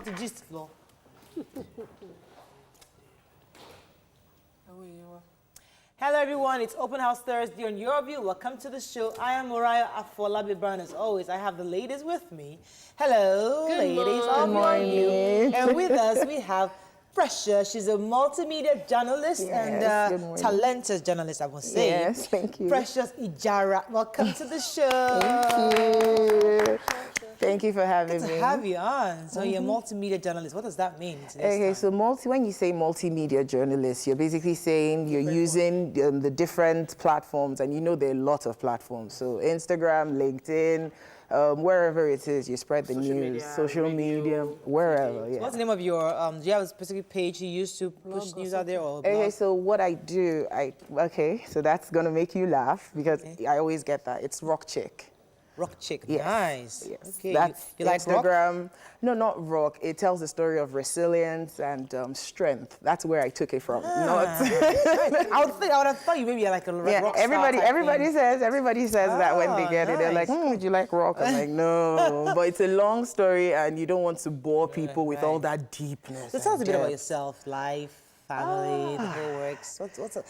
How to gist floor. Hello everyone, it's Open House Thursday on Your View. Welcome to the show. I am Mariah Afolabi Brown. As always, I have the ladies with me. Hello, ladies of Your View. And with us we have Precious. She's a multimedia journalist and talented journalist, I must say. Yes, thank you. Precious Ijara, welcome to the show. Thank you. Thank you for having me. Good to have you on. So you're a multimedia journalist. What does that mean? Okay, so when you say multimedia journalist, you're basically saying you're using the different platforms, and you know there are lots of platforms. So Instagram, LinkedIn, wherever it is, you spread the news, social media, wherever. Yeah. So what's the name of your? Do you have a specific page you use to push news out there, or Okay, so what I do, so that's gonna make you laugh because I always get that. It's Rock Chick. Rock Chick, yes. Nice. Yes. Okay. That's you like Instagram. rock? No, not rock. It tells the story of resilience and strength. That's where I took it from. Not. I would have thought you maybe like a rock star everybody says that when they get it. They're like, would you like rock? I'm like, no. But it's a long story, and you don't want to bore people with all that deepness. So tell us a bit about yourself, life, family, the whole works.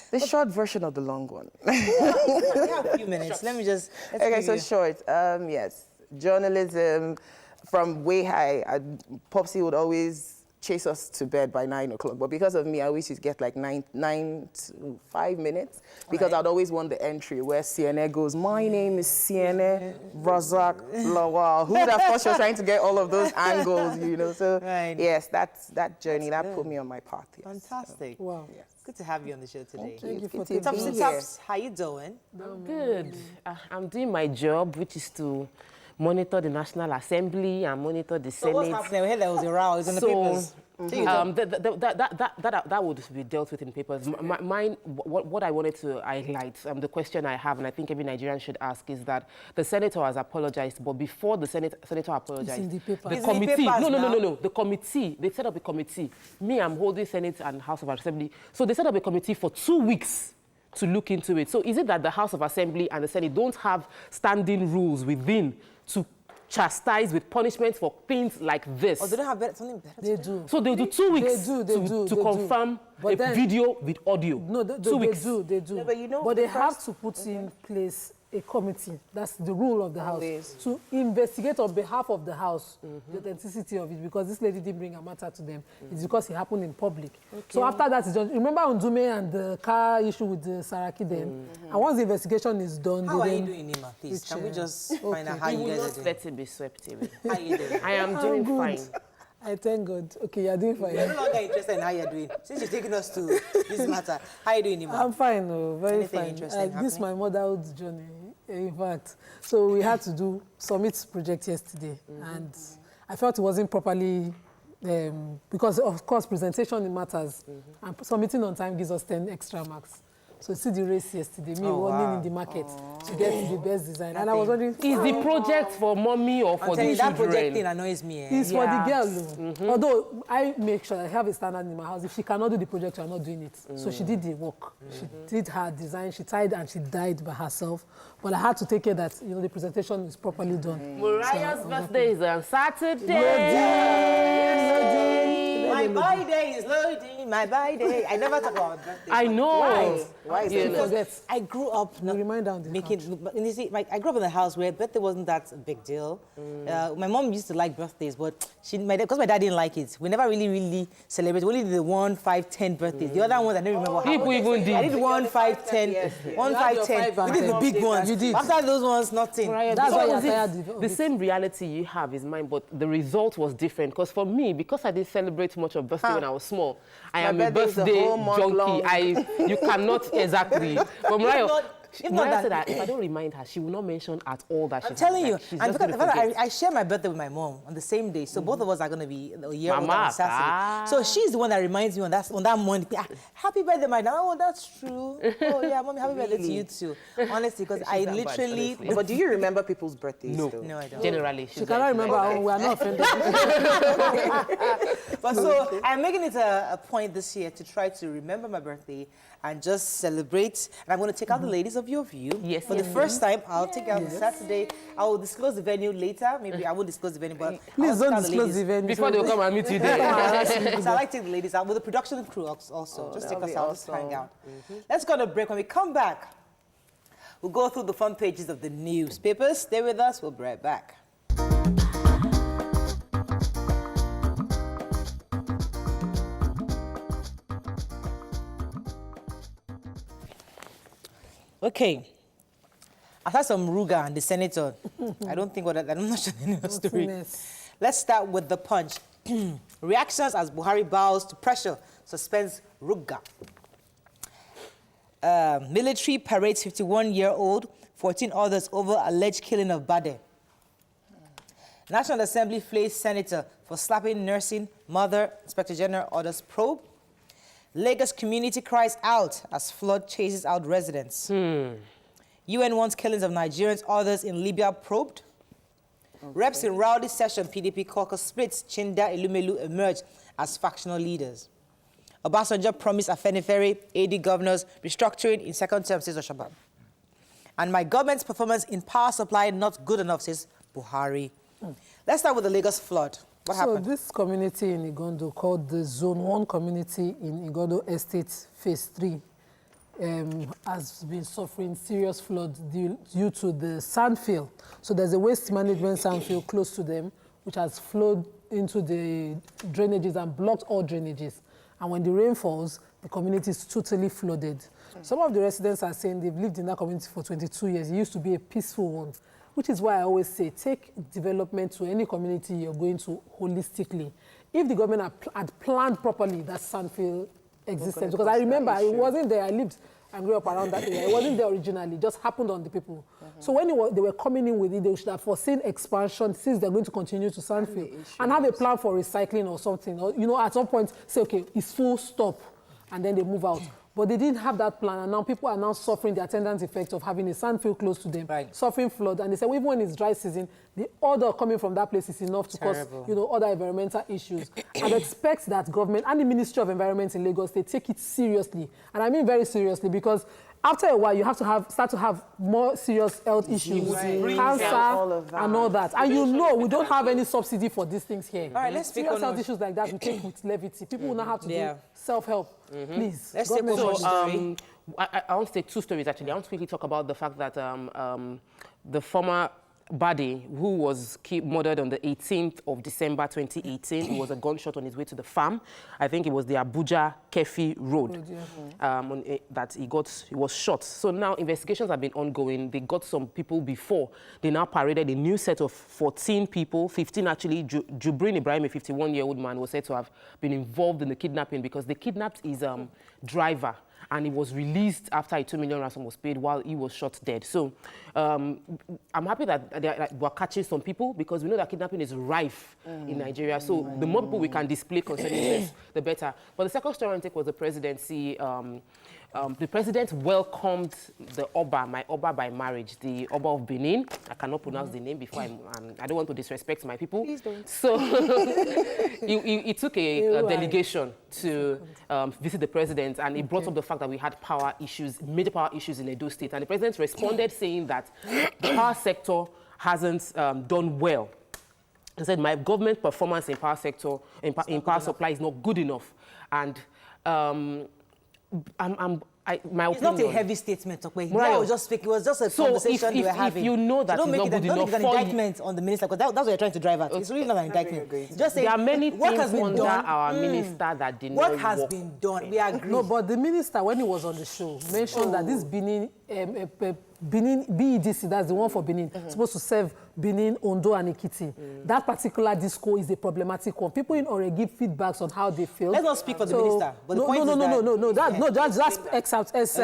The short version of the long one. We have a few minutes. Let's short. Yes, journalism from way high. Popsy would always chase us to bed by 9 o'clock, but because of me, I always used to get like 9 to 5 minutes because I'd always want the entry where CNN goes, my name is CNN Razak Lawal. Who would have thought she was trying to get all of those angles, you know? So yes, that journey, that put me on my path. Yes. Fantastic. So, wow. Yes. Good to have you on the show today. Thank you for Tops, how you doing? I'm good. I'm doing my job, which is to monitor the National Assembly and monitor the Senate. So what's happening? We heard there was a row. It's in the papers. That would be dealt with in papers. What I wanted to highlight, the question I have, and I think every Nigerian should ask, is that the senator has apologized, but before the senator apologized, the committee, they set up a committee. Me, I'm holding Senate and House of Assembly. So they set up a committee for 2 weeks to look into it. So is it that the House of Assembly and the Senate don't have standing rules within to chastise with punishment for things like this? Or they don't have something better? They do. So they'll do 2 weeks to confirm a video with audio. No, 2 weeks. They do. No, but you know, they have to put in place a committee. That's the rule of the House. To investigate on behalf of the House the authenticity of it, because this lady didn't bring a matter to them. It's because it happened in public. So after that, it's done. Remember Ndume and the car issue with the Saraki then? And once the investigation is done, how are you doing, Nima? Please, can we just find out how you guys are doing? Let it be swept away. How are you doing? I am doing fine. I thank God. Okay, you're doing fine. We're no longer interested in how you're doing. Since you're taking us to this matter, how are you doing, Nima? I'm fine, very Anything fine. interesting This is my motherhood journey, in fact. So we had to do Summit project yesterday, and I felt it wasn't properly, because of course presentation matters, and submitting on time gives us 10 extra marks. So see the race yesterday, me running in the market to get the best design. And I was wondering, is the project for mommy or for the children? That project thing annoys me. It's for the girl. Although I make sure I have a standard in my house. If she cannot do the project, I'm not doing it. So she did the work. She did her design. She tied and she dyed by herself. But I had to take care that the presentation is properly done. Mariah's birthday is on Saturday. My birthday is loading. My birthday. I never talk about birthday. I know. Why? Because I grew up making. You see, I grew up in a house where birthday wasn't that a big deal. My mom used to like birthdays, but because my dad didn't like it, we never really celebrated. We only did the 1, 5, 10 birthdays. The other ones I don't remember. People even did. I did 1, 5, 10. 1, 5, 10. We did the big ones. You did. After those ones, nothing. That's why you're tired. The same reality you have is mine, but the result was different. Because for me, because I didn't celebrate much of birthday when I was small, I am a birthday junkie. You cannot exactly. But Mariah said that if I don't remind her, she will not mention at all that she's telling you. And because I share my birthday with my mom on the same day, so both of us are going to be a year older on Saturday. So she's the one that reminds me on that morning, happy birthday, my dad. Oh, that's true. Oh, yeah, mommy, happy birthday to you too. Honestly, because I literally... But do you remember people's birthdays? No, I don't. Generally. She cannot remember. We are not offended. But so I'm making it a point this year to try to remember my birthday and just celebrate. And I'm going to take out the ladies of of Your View. Yes. For the first time, I'll take out the Saturday. I will disclose the venue later. Maybe I won't disclose the venue, but Please don't disclose the venue. Before they come and meet you there. So I like to take the ladies out with the production crew also. Just take us out, just hang out. Let's go on a break. When we come back, we'll go through the front pages of the newspapers. Stay with us. We'll be right back. Okay. Aside from Ruga and the senator, I'm not sure the story. Let's start with the Punch. Reactions as Buhari bows to pressure, suspends Ruga. Military parades 51-year-old, 14 others over alleged killing of Bade. National Assembly flays senator for slapping nursing mother. Inspector General orders probe. Lagos community cries out as flood chases out residents. UN wants killings of Nigerians, others in Libya probed. Reps in rowdy session, PDP caucus splits, Chinda Elumelu emerge as factional leaders. Obasanjo promised Afenifere, AD governors, restructuring in second term, says Oshabab. And my government's performance in power supply not good enough, says Buhari. Let's start with the Lagos flood. What happened? So this community in Igondo, called the Zone 1 community in Igondo Estate Phase 3, has been suffering serious flood due to the sandfill. So there's a waste management sandfill close to them, which has flowed into the drainages and blocked all drainages. And when the rain falls, the community is totally flooded. Some of the residents are saying they've lived in that community for 22 years. It used to be a peaceful one, which is why I always say, take development to any community you're going to holistically. If the government had planned properly, that sandfill existence. Because I remember, it wasn't there. I lived and grew up around that area. It wasn't there originally. It just happened on the people. So when they were coming in with it, they should have foreseen expansion since they're going to continue to sandfill and have a plan for recycling or something. Or, you know, at some point, say, okay, it's full stop, and then they move out. But they didn't have that plan, and now people are now suffering the attendant effect of having a sandfill close to them, suffering flood. And they say, well, even when it's dry season, the odor coming from that place is enough to cause, you know, other environmental issues. I expect that government and the Ministry of Environment in Lagos, they take it seriously. And I mean very seriously, because after a while, you have to start to have more serious health issues, cancer, and all that. And you know, we don't have any subsidy for these things here. All right, let's speak on health issues like that. We take with levity. People will not have to do self-help. Please. Let's take one I want to take two stories, actually. I want to quickly talk about the fact that the former Bade, who was murdered on the 18th of December 2018, it was a gunshot on his way to the farm. I think it was the Abuja Kefi Road that he was shot. So now investigations have been ongoing. They got some people before. They now paraded a new set of 14 people, 15 actually. Jubrin Ibrahim, a 51-year-old man, was said to have been involved in the kidnapping because they kidnapped his driver. And he was released after a 2 million ransom was paid while he was shot dead. So I'm happy that we're catching some people because we know that kidnapping is rife in Nigeria. So the more people we can display concerning this, the better. But the second story I want to take was the presidency. The president welcomed the Oba, my Oba by marriage, the Oba of Benin. I cannot pronounce the name before I don't want to disrespect my people. Please don't. So he took a delegation to visit the president, and he brought up the fact that we had power issues, major power issues in Edo State. And the president responded saying that the power sector hasn't done well. He said, my government performance in power sector, in power supply is not good enough. And my it's opinion. not a heavy statement, okay? Right. Was just speaking. It was just a conversation we were having. If you know that so it's not good enough, don't make an indictment on the minister, because that's what you're trying to drive at. It's really not an indictment. Just say, there are many what things has been under done, our minister that did not what work. has been done? We agree. No, but the minister, when he was on the show, mentioned that this Benin BEDC, that's the one for Benin, supposed to serve Benin, Ondo, and Ekiti. That particular disco is a problematic one. People in Ore give feedbacks on how they feel. Let's not speak for the minister. But the point is that's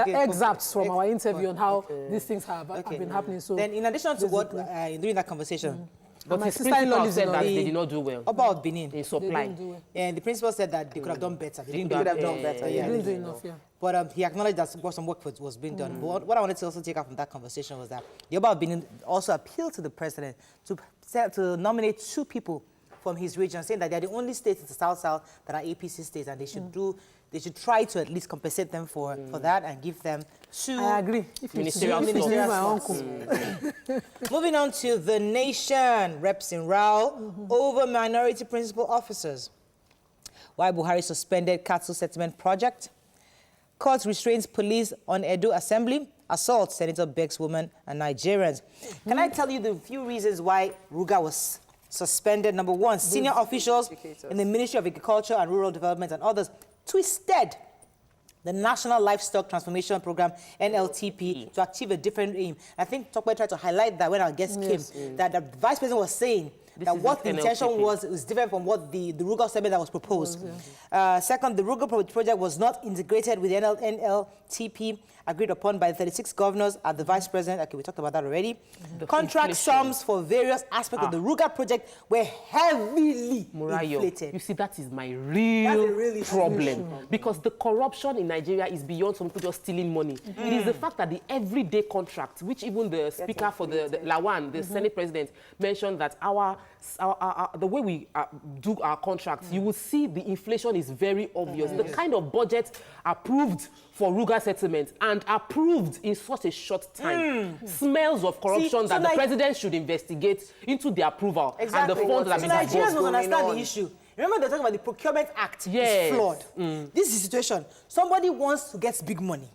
excerpts from our interview on how these things have been happening. So then, in addition to what during that conversation. But my sister-in-law said that they did not do well. About Benin. In supply. And the principal said that they could have done better. They didn't could have done better. They didn't do enough, But he acknowledged that some work was being done. But what I wanted to also take out from that conversation was that the Oba of Benin also appealed to the president to nominate 2 people from his region, saying that they're the only states in the South that are APC states, and they should try to at least compensate them for that and give them 2 I agree. If ministerial my uncle. Moving on to The Nation, reps in row over minority principal officers. Why Buhari suspended cattle settlement project. Court restrains police on Edo Assembly. Assault Senator begs women and Nigerians. Can I tell you the few reasons why Ruga was suspended? Number 1, senior officials in the Ministry of Agriculture and Rural Development and others twisted the National Livestock Transformation Program, NLTP, to achieve a different aim. I think Tokwe tried to highlight that when our guest came, that the Vice President was saying that what the intention was different from what the Ruga statement that was proposed. Second, the Ruga project was not integrated with the NLTP agreed upon by 36 governors at the Vice President. Okay, we talked about that already. Contract sums for various aspects of the Ruga project were heavily inflated. You see, that is my real problem. Because the corruption in Nigeria is beyond some people just stealing money. It is the fact that the everyday contract, which even the speaker for the Lawan, the Senate President, mentioned that the way we do our contracts, you will see the inflation is very obvious. The kind of budget approved for Ruga settlement and approved in such a short time smells of corruption that the president should investigate into the approval and the funds that have been Nigerians must understand the issue. Remember they're talking about the Procurement Act is flawed. This is the situation. Somebody wants to get big money.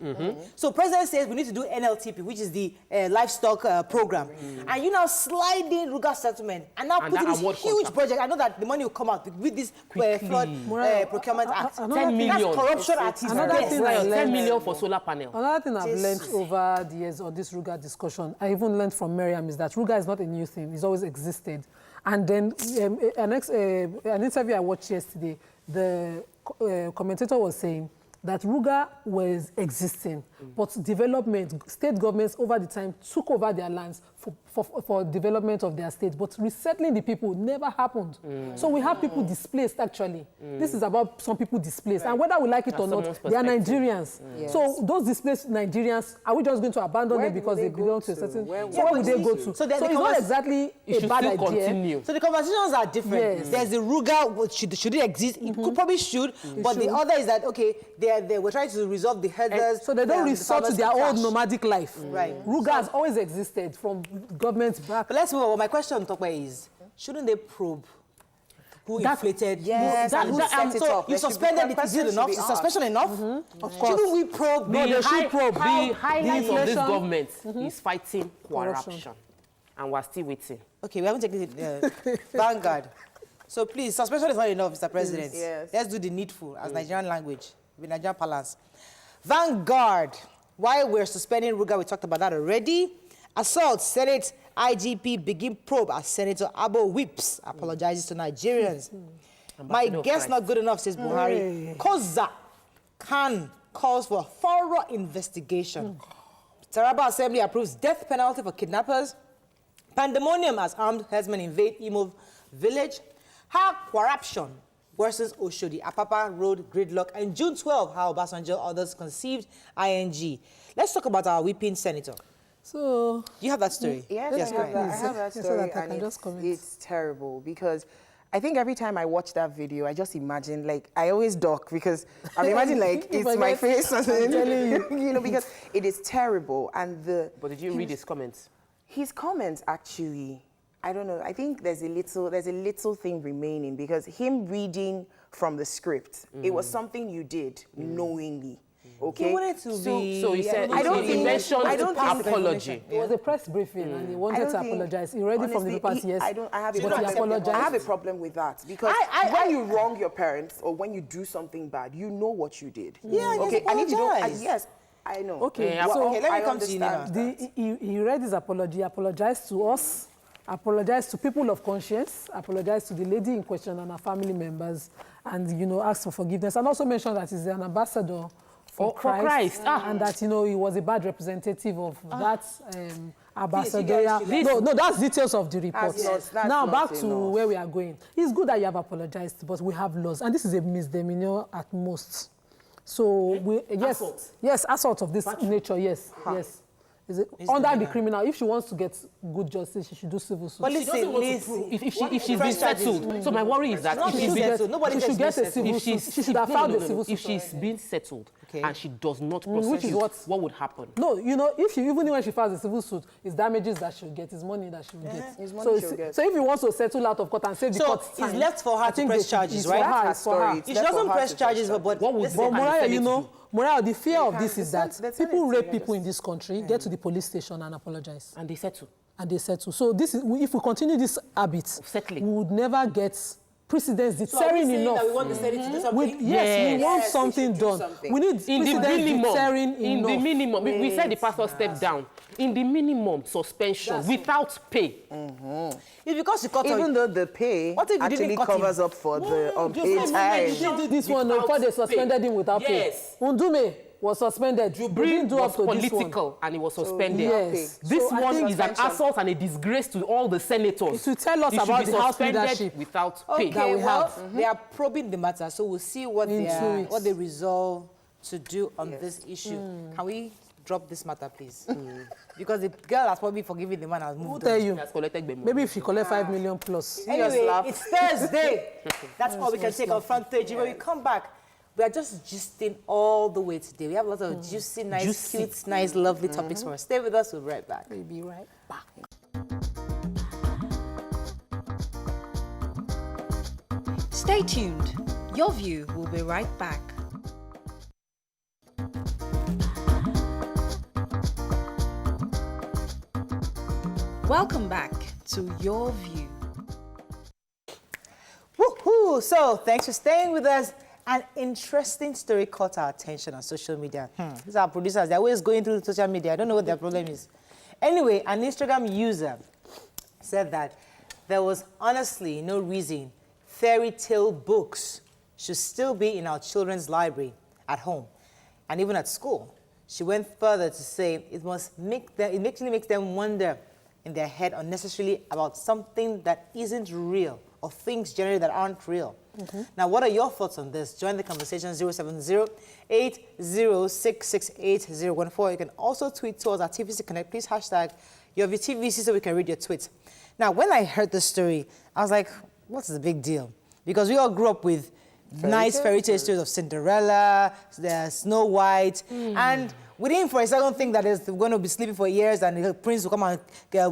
So president says we need to do NLTP, which is the livestock program. And you now slide in Ruga settlement and now put in this huge project. I know that the money will come out with this flawed Procurement Act. 10 million. That's corruption at its best. 10 million for solar panel. Another thing I've learned over the years on this Ruga discussion, I even learned from Miriam, is that Ruga is not a new thing. It's always existed. And then an interview I watched yesterday, the commentator was saying that Ruga was existing, but development, state governments over the time took over their lands for development of their state, but resettling the people never happened. So we have people displaced, actually. This is about some people displaced. And whether we like it or not, they are Nigerians. So those displaced Nigerians, are we just going to abandon them because they belong to a certain... Where would they go to? So it's not exactly a bad idea. Continue. So the conversations are different. There's the Ruga, should it exist? It probably should, but the other is that, okay, they were trying to resolve the herders. So they don't resort to their old nomadic life. Right. Ruga has always existed from government's back. But let's move on. My question, Tokwe, is shouldn't they probe who inflated? Yes, who set it up? You suspended it. Is it enough? Is suspension enough? Of course. Shouldn't we probe? No, they should probe. The highlight of this government is fighting corruption. And we're still waiting. Okay, we haven't taken it. Vanguard. So please, suspension is not enough, Mr. President. Yes. Let's do the needful as Nigerian language, with Nigerian balance. Vanguard. Why we're suspending Ruga, we talked about that already. Assault, Senate IGP begin probe as Senator Abo whips, apologizes to Nigerians. My guess not good enough, says Buhari. Koza Khan calls for thorough investigation. Taraba Assembly approves death penalty for kidnappers. Pandemonium as armed herdsmen invade Imo village. How corruption worsens Oshodi, Apapa Road gridlock. And June 12, how Obasanjo others conceived ING. Let's talk about our weeping senator. So you have that story? Yes, I have that story, and it's terrible because I think every time I watch that video, I just imagine, like, I always duck because I imagine, like, it's my face, you know, because it is terrible. And But did you read his comments? His comments, actually, I don't know. I think there's a little thing remaining because him reading from the script, it was something you did knowingly. Okay. He wanted to be. So he said, I don't think apology. It was a press briefing, and he wanted to apologize. He read it from the papers, yes. I have a problem with that because when you wrong your parents or when you do something bad, you know what you did. Yeah, okay. And if you don't, yes, I know. Okay. So let me come to you now. He read his apology, apologized to us, apologized to people of conscience, apologized to the lady in question and her family members, and, you know, asked for forgiveness, and also mentioned that he's an ambassador for Christ. And that, you know, he was a bad representative of that ambassador. No, that's details of the report. Now, back to where we are going. It's good that you have apologized, but we have laws, and this is a misdemeanor at most. So, assault of this nature, yes. under the criminal, if she wants to get good justice, she should do civil suit. But She doesn't want to prove if she's been settled. So my worry is that if she's been settled, nobody she should get a civil if suit. she's She should have filed a civil suit. if she's been settled Okay. and she does not which is prosecute, what would happen? No, you know, if she even when she files a civil suit, it's damages that she'll get, it's money that she'll get. It's money she'll so get. if you want to settle out of court and save the So court it's time, left for her I to think press they- charges, it's right? For her, That's it's for her her. story. If she Left for doesn't her press to charges, press but What would listen, they But and the Morale, Senate you know, do? Morale, the fear of can- this is the that Senate people will rape just- people in this country, get to the police station and apologize. And they settle. And they settle. So this is, if we continue this habit, settling. we would never get precedents So are we deterring saying enough. that we want the Senate to do something? Yes, we want Yes, they something should do done. something. We need In the precedents minimum, deterring in enough. the minimum, we said the pastor stepped down. In the minimum suspension without pay. It's because she cut Even her. though the pay What if you actually didn't cut him? covers up for the just unpaid like time. women She did this one before they suspended him without Yes. pay. Undume was suspended. They didn't do was up to this one. political and he was suspended. Yes. This So I one think is an assault and a disgrace to all the senators. To tell us He should about be the House suspended leadership. without pay. that Okay, we well, have. they are probing the matter, so we'll see what In 2 weeks. what they resolve to do on this issue. Can we drop this matter, please? Because the girl has probably forgiven the man and has Who moved tell on. He you? has collected the money. Maybe if she collect 5 million plus. Just Anyway, laugh. it's Thursday. That's all we can take on front page. When we come back, we are just gisting all the way today. We have lots of juicy, nice, cute, nice, lovely topics for us. Stay with us. We'll be right back. We'll be right back. Stay tuned. Your View will be right back. Welcome back to Your View. Woohoo! So, thanks for staying with us. An interesting story caught our attention on social media. These are our producers. They're always going through social media. I don't know what their problem is. Anyway, an Instagram user said that there was honestly no reason fairy tale books should still be in our children's library at home and even at school. She went further to say it actually makes them wonder in their head unnecessarily about something that isn't real or things generally that aren't real. Now, what are your thoughts on this? Join the conversation 070-8066-8014. You can also tweet to us at TVC Connect. Please hashtag your TVC so we can read your tweets. Now, when I heard this story, I was like, what's the big deal? Because we all grew up with nice fairy tale stories of Cinderella, the Snow White, and we didn't for a second think that we're going to be sleeping for years and the prince will come and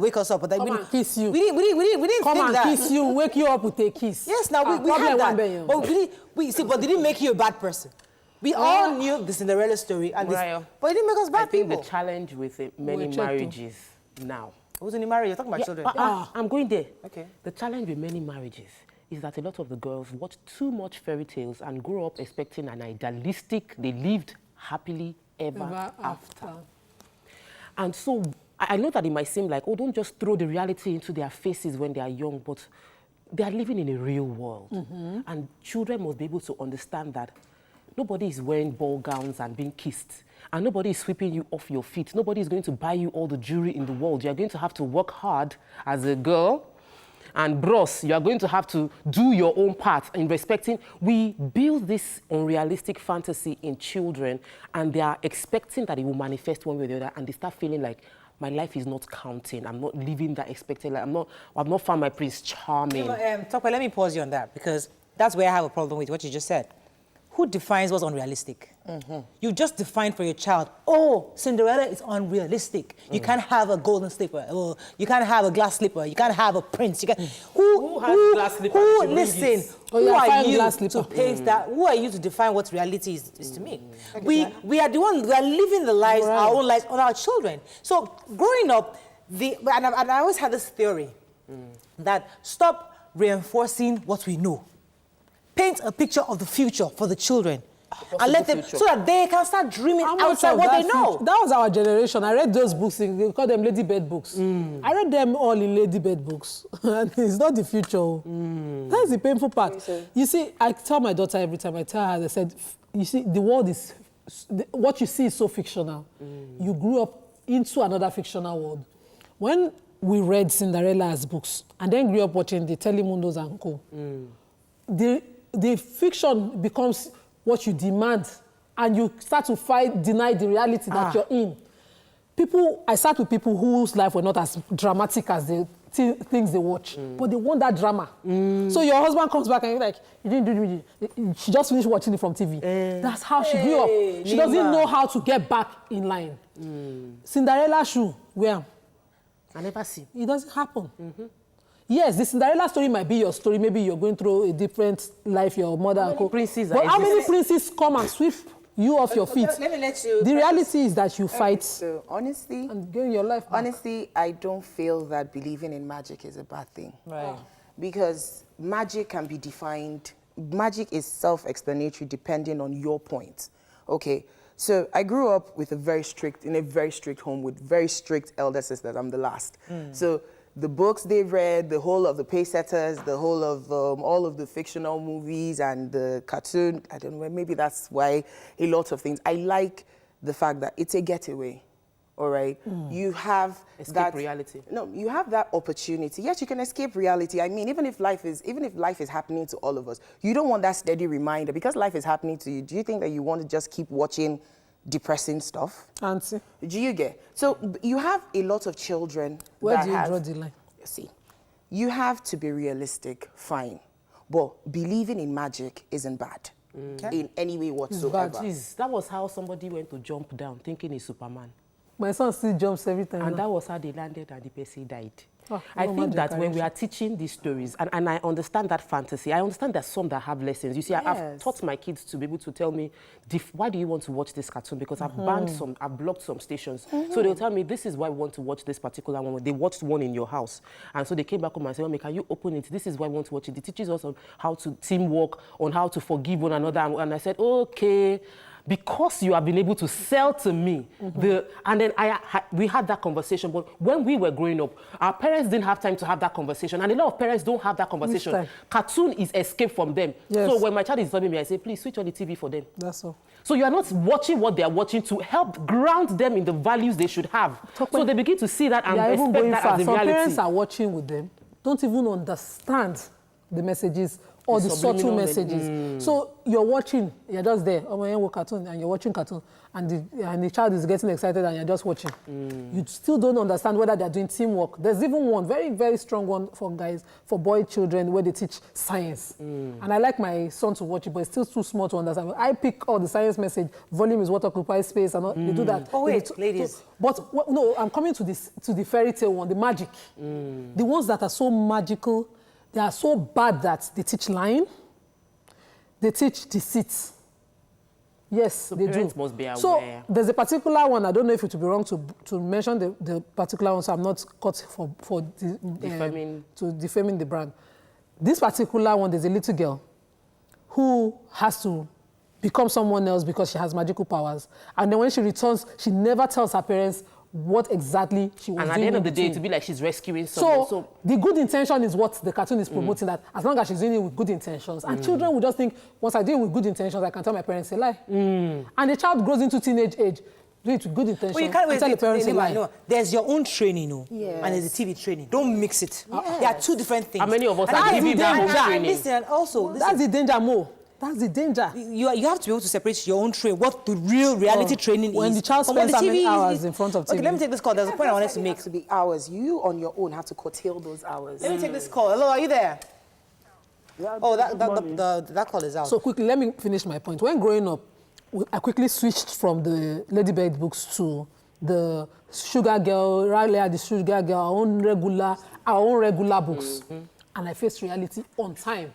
wake us up. But Come and kiss you. We didn't Come think and that. kiss you, wake you up with a kiss. Yes, now we problem had one that. day, But but didn't make you a bad person. We all knew the Cinderella story, and Mariah, but it didn't make us bad I think people. the challenge with many We'll check marriages now. Who's in the marriage? You're talking about children. I'm going there. Okay. The challenge with many marriages is that a lot of the girls watch too much fairy tales and grow up expecting an idealistic, they lived happily ever after. And so I know that it might seem like, oh, don't just throw the reality into their faces when they are young, but they are living in a real world. And children must be able to understand that nobody is wearing ball gowns and being kissed. And nobody is sweeping you off your feet. Nobody is going to buy you all the jewelry in the world. You are going to have to work hard as a girl. And bros, you are going to have to do your own part in respecting. We build this unrealistic fantasy in children, and they are expecting that it will manifest one way or the other, and they start feeling like, my life is not counting. I'm not living that expected life. I've not found my Prince Charming. Tokwe, let me pause you on that, because that's where I have a problem with what you just said. Who defines what's unrealistic? You just defined for your child, oh, Cinderella is unrealistic. You can't have a golden slipper, or you can't have a glass slipper, you can't have a prince. You can't, Who has glass slipper? Who She brings listen, it. who are you glass to slipper. paint that? Who are you to define what reality is to me? We are the one, we are living the lives, our own lives on our children. So growing up, and I always had this theory that stop reinforcing what we know. Paint a picture of the future for the children. And let them, so that they can start dreaming outside what they know. That was our generation. I read those books, they call them ladybird books. I read them all in ladybird books. And it's not the future. That's the painful part. You see, I tell my daughter every time, I tell her, I said, you see, the world is, what you see is so fictional. You grew up into another fictional world. When we read Cinderella as books, and then grew up watching the Telemundos and Co., the fiction becomes what you demand, and you start to deny the reality that you're in. I sat with people whose life were not as dramatic as the things they watch, but they want that drama. So your husband comes back and you're like, you didn't do it. She just finished watching it from TV. That's how she grew up. She doesn't know how to get back in line. Cinderella shoe, where? I never see. It doesn't happen. Yes, the Cinderella story might be your story. Maybe you're going through a different life, your mother. How many princes come and sweep you off your feet? Let me let you. The reality is that you fight. So honestly, and gain your life back. Honestly, I don't feel that believing in magic is a bad thing. Right. Because magic can be defined. Magic is self-explanatory depending on your point. Okay. So I grew up with in a very strict home with very strict elder sisters. I'm the last. So the books they read, the whole of the Paysetters, the whole of all of the fictional movies and the cartoon, I don't know, maybe that's why a lot of things. I like the fact that it's a getaway, all right? You have escape reality. No, you have that opportunity. Yes, you can escape reality. I mean, even if life is happening to all of us, you don't want that steady reminder because life is happening to you. Do you think that you want to just keep watching depressing stuff? Auntie. Do you get? So you have a lot of children. Where do you draw the line? See, you have to be realistic, fine. But believing in magic isn't bad in any way whatsoever. Jeez, that was how somebody went to jump down thinking he's Superman. My son still jumps every time. And that was how they landed and the person died. Oh, I think that when we are teaching these stories, and I understand that fantasy, I understand there's some that have lessons. You see, I've taught my kids to be able to tell me, why do you want to watch this cartoon? Because I've blocked some stations. So they'll tell me, this is why we want to watch this particular one. They watched one in your house. And so they came back home and said, Mommy, can you open it? This is why we want to watch it. It teaches us on how to teamwork, on how to forgive one another. And I said, okay. Because you have been able to sell to me, and then we had that conversation. But when we were growing up, our parents didn't have time to have that conversation. And a lot of parents don't have that conversation. Cartoon is escape from them. Yes. So when my child is telling me, I say, please switch on the TV for them. That's all. So you are not watching what they are watching to help ground them in the values they should have. So they begin to see that and expect that as a reality. Some parents are watching with them, don't even understand the messages or the subtle messages. So you're watching, you're just there, cartoon, and you're watching cartoon, and the child is getting excited and you're just watching. You still don't understand whether they're doing teamwork. There's even one, very, very strong one for guys, for boy children, where they teach science. And I like my son to watch it, but it's still too small to understand. I pick all the science message, volume is what occupies space, and all, they do that. Oh, wait, ladies. No, I'm coming to the fairy tale one, the magic. The ones that are so magical, they are so bad that they teach lying, they teach deceit. Yes, so they do. Must be aware. So there's a particular one, I don't know if it would be wrong to mention the particular one, so I'm not caught for defaming the brand. This particular one, there's a little girl who has to become someone else because she has magical powers. And then when she returns, she never tells her parents what exactly she was doing. And at the end of the day, to be like she's rescuing someone. So the good intention is what the cartoon is promoting, that as long as she's doing it with good intentions. And children will just think, once I do it with good intentions, I can tell my parents a lie. And the child grows into teenage age, do it with good intentions, well, you can't tell the parents a lie. No. There's your own training, and there's the TV training. Don't mix it. They are two different things. How many of us are giving that home training? Listen, and also, that's the danger, Mo. That's the danger. You have to be able to separate your own training, what the real reality training is. When the child spends how many hours in front of TV. Okay, let me take this call. There's a point I wanted to make. It has to be hours. You on your own have to curtail those hours. Let me take this call. Hello, are you there? Yeah, that call is out. So quickly, let me finish my point. When growing up, I quickly switched from the Ladybird books to the Sugar Girl, Riley the Sugar Girl, our own regular books. And I faced reality on time.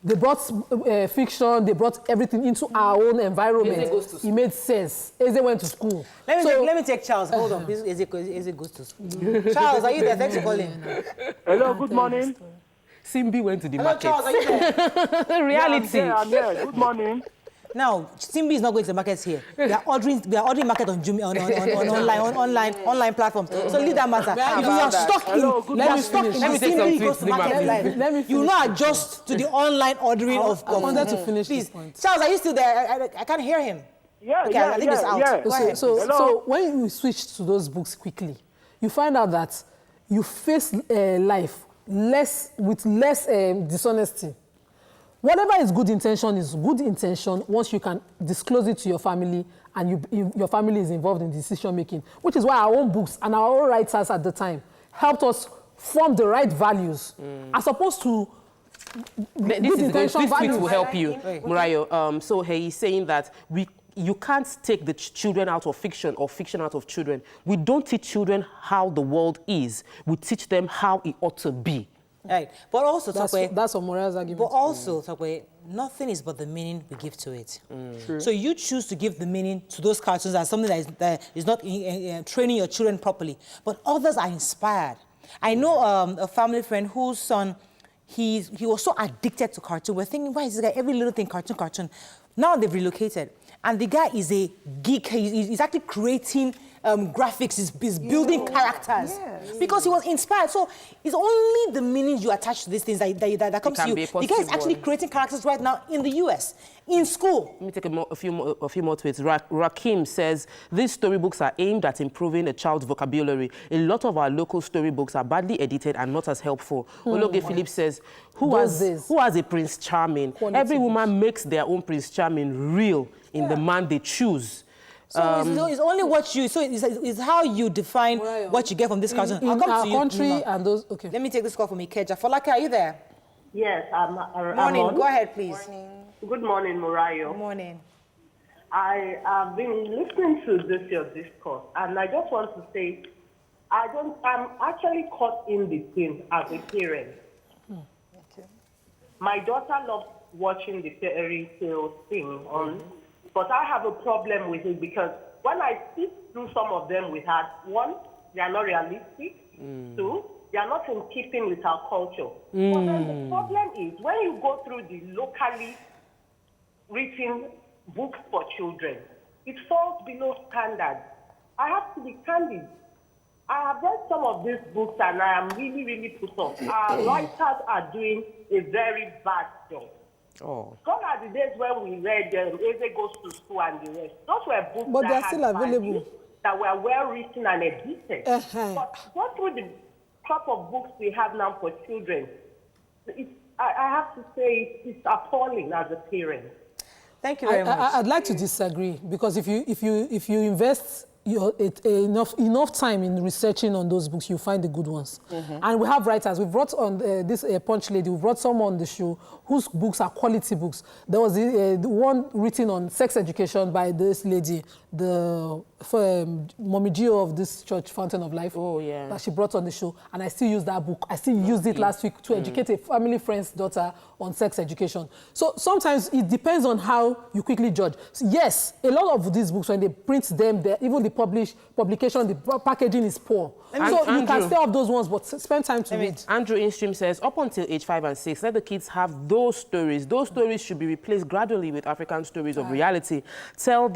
They brought fiction, they brought everything into our own environment. It made sense. Eze went to school. Let me take Charles. Hold on. Eze goes to school. Charles, are you there? Thanks for calling. Hello, good morning. Simbi went to the market. Charles, are you there? Reality. Yeah, I'm here. Good morning. Now, Simbi is not going to the markets here. We are ordering market on online platforms. So leave that matter. If you are stuck in Simbi goes to market live, you not adjust to the online ordering of. I wanted to finish this point. Charles, are you still there? I can't hear him. Yeah, okay, I think it's out. Yeah. Go ahead. So when you switch to those books quickly, you find out that you face life with less dishonesty. whatever is good intention once you can disclose it to your family and your family is involved in decision making, which is why our own books and our own writers at the time helped us form the right values as opposed to this tweet will help you, Murayo. So he's saying that you can't take the children out of fiction or fiction out of children. We don't teach children how the world is. We teach them how it ought to be. Right. But also, that's Omoria's argument. But also, nothing is but the meaning we give to it. So you choose to give the meaning to those cartoons as something that is not training your children properly. But others are inspired. I know a family friend whose son, he was so addicted to cartoon. We're thinking, why is this guy every little thing cartoon? Now they've relocated. And the guy is a geek. He's actually creating graphics. He's building characters. Yes. Because he was inspired. So it's only the meaning you attach to these things that comes to you. The guy is actually creating characters right now in the US, in school. Let me take a few more tweets. Rakim says, these storybooks are aimed at improving a child's vocabulary. A lot of our local storybooks are badly edited and not as helpful. Ologe Philip says, who has a Prince Charming? Every woman makes their own Prince Charming real in the man they choose. So it's only what you, so it's how you define what you get from this cartoon. In our country and those, okay. Let me take this call from Ikeja. Folake, are you there? Yes, I'm Morning, on. Go ahead, please. Morning. Good morning, Murayo. Good morning. I have been listening to your discourse, and I just want to say, I'm actually caught in between as a parent. Okay. My daughter loves watching the fairy tale thing on, but I have a problem with it because when I sit through some of them with her, one, they are not realistic. Two, they are not in keeping with our culture. But then the problem is when you go through the locally written books for children, it falls below standards. I have to be candid. I have read some of these books and I am really, really put off. Our writers are doing a very bad job. Oh. Gone are the days when we read Eze Goes to School and the rest. Those were books but they're still available, that were well written and edited. But go through the crop of books we have now for children. I have to say it's appalling as a parent. Thank you very much. I'd like to disagree because if you invest enough time in researching on those books, you find the good ones. And we have writers. We've brought on this Punch lady. We brought someone on the show whose books are quality books. There was the one written on sex education by this lady, the Mommy Gio of this church, Fountain of Life. Oh, yeah. That she brought on the show. And I still use that book. I still used it last week to educate a family friend's daughter on sex education. So sometimes it depends on how you quickly judge. So yes, a lot of these books, when they print them, even the publication, the packaging is poor. So you can stay off those ones, but spend time to read. Andrew Instream says, up until age 5 and 6, let the kids have those stories. Those stories should be replaced gradually with African stories of reality. Tell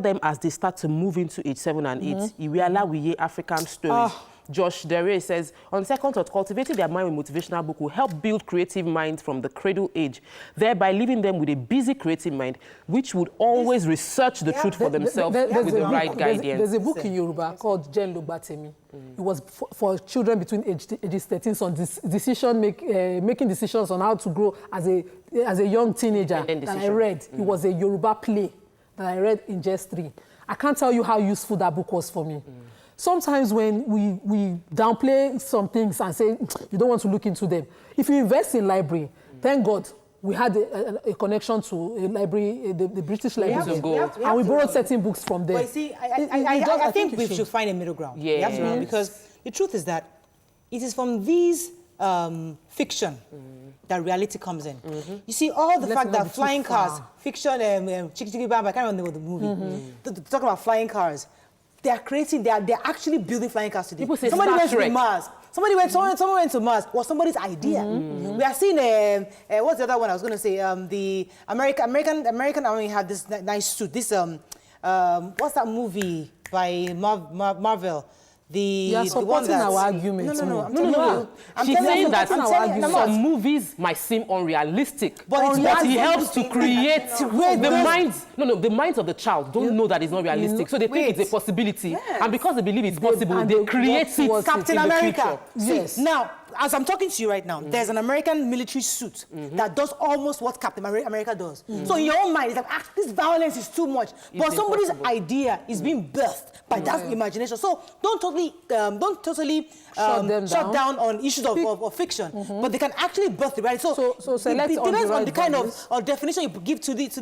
them as they start to move into age 7 and 8, Iweala Wiye African stories. Josh Dere says, on second thought, cultivating their mind with motivational book will help build creative minds from the cradle age, thereby leaving them with a busy creative mind, which would always research the truth for themselves with the right guidance. There's a book in Yoruba called Jen Logbatemi. It was for children between ages 13 on making decisions on how to grow as a young teenager that I read. It was a Yoruba play that I read in just 3. I can't tell you how useful that book was for me. Sometimes when we downplay some things and say, you don't want to look into them. If you invest in library, thank God, we had a connection to a library, the British Library. And we borrowed certain books from there. But see, I think we should find a middle ground. Yeah. Because the truth is that it is from these fiction that reality comes in. You see, all the fact that flying cars, fiction, Chiki Chiki Bamba, I can't remember the movie, talking about flying cars. They are creating, they're actually building flying cars today. People say somebody went Trek. to Mars. Someone went to Mars. Was somebody's idea. We are seeing, what's the other one I was going to say? The American Army had this nice suit. This, what's that movie by Marvel? The one that's our argument. No. She's saying that some movies might seem unrealistic, but it helps to create the minds of the child don't know that it's not realistic, so they think it's a possibility, and because they believe it's possible, they create it. Captain America. Yes. Now, as I'm talking to you right now, there's an American military suit that does almost what Captain America does. So in your own mind, it's like, this violence is too much. But somebody's idea is being birthed by that imagination. So don't totally shut down on issues of fiction, but they can actually birth the reality. So select it depends on the kind values. of definition you give to this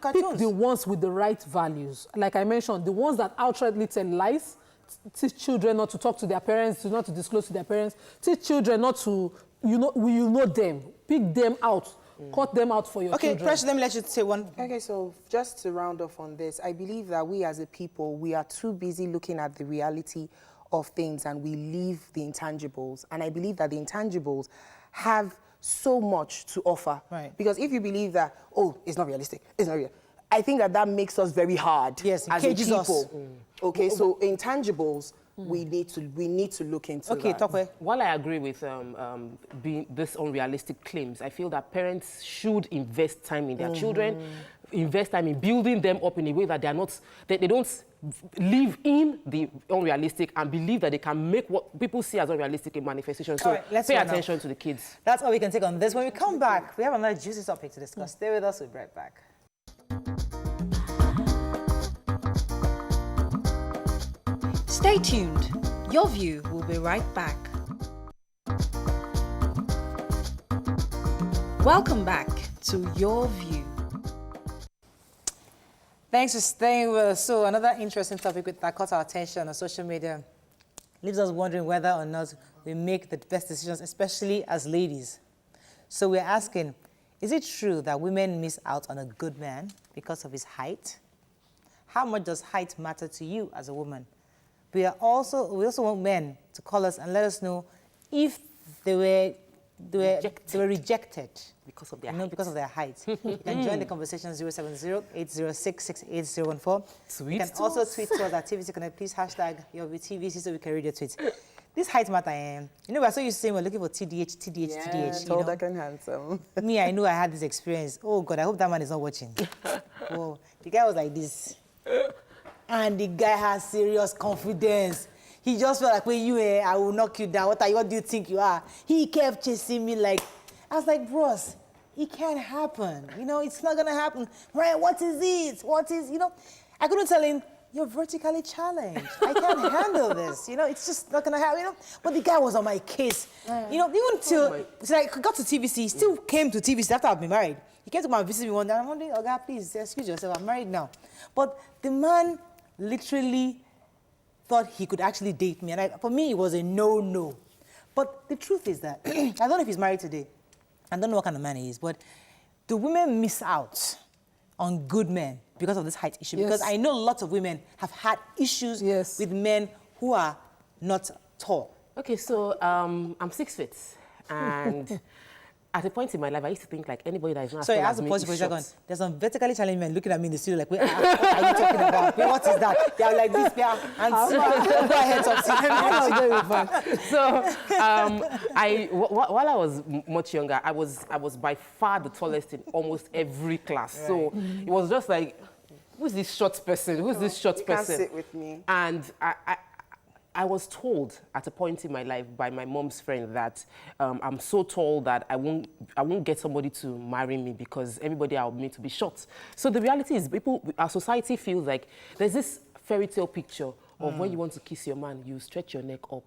cartoons. Pick the ones with the right values. Like I mentioned, the ones that outrightly tell lies. Teach children not to talk to their parents, not to disclose to their parents. Teach children not to, you know them. Pick them out. Cut them out for your children. Okay, Precious, let me let you say one. Okay, so just to round off on this, I believe that we as a people, we are too busy looking at the reality of things and we leave the intangibles. And I believe that the intangibles have so much to offer. Right. Because if you believe that, oh, it's not realistic, it's not real, I think that makes us very hard Yes, it as a cages people. us. Okay, so intangibles, we need to look into Okay, that. Tokwe. While I agree with being this unrealistic claims, I feel that parents should invest time in their children, invest time in building them up in a way that they don't live in the unrealistic and believe that they can make what people see as unrealistic a manifestation. So let's pay run attention off. to the kids. That's all we can take on this. When we come back, we have another juicy topic to discuss. Stay with us, we'll be right back. Stay tuned. Your View will be right back. Welcome back to Your View. Thanks for staying with us. So another interesting topic that caught our attention on social media leaves us wondering whether or not we make the best decisions, especially as ladies. So we're asking, is it true that women miss out on a good man because of his height? How much does height matter to you as a woman? We also want men to call us and let us know if they were rejected Because of their because of their height. You can join the conversation 070-806-68014. You can also tweet to us at TVC Connect. Please hashtag your TVC so we can read your tweets. This height matter, we're so used to saying we're looking for TDH. Tall, dark, and handsome. Me, I know I had this experience. Oh God, I hope that man is not watching. Oh, the guy was like this. And the guy has serious confidence. He just felt like, when you I will knock you down. What do you think you are? He kept chasing me like, I was like, bros, it can't happen. It's not gonna happen. Right, what is it? I couldn't tell him, you're vertically challenged. I can't handle this. It's just not gonna happen, But the guy was on my case. Even till, so I got to TVC, he still came to TVC after I've been married. He came to my visit me one day. I'm wondering, oh God, please, excuse yourself, I'm married now. But the man literally thought he could actually date me. And for me, it was a no-no. But the truth is that, I don't know if he's married today. I don't know what kind of man he is. But do women miss out on good men because of this height issue? Yes. Because I know lots of women have had issues with men who are not tall. Okay, so I'm 6 feet. And at a point in my life, I used to think like anybody that is not as Sorry, tall I have as to me pause is for a short. second. There's some vertically challenged men looking at me in the studio like, wait, what are you talking about? Wait, what is that? They are like this, and go ahead, Topsy. So, while I was much younger, I was by far the tallest in almost every class. Right. So it was just like, who's this short person? Who's this short person? Can't sit with me. And I was told at a point in my life by my mom's friend that I'm so tall that I won't get somebody to marry me because everybody I'll meet to be short. So the reality is, our society feels like there's this fairy tale picture of when you want to kiss your man, you stretch your neck up.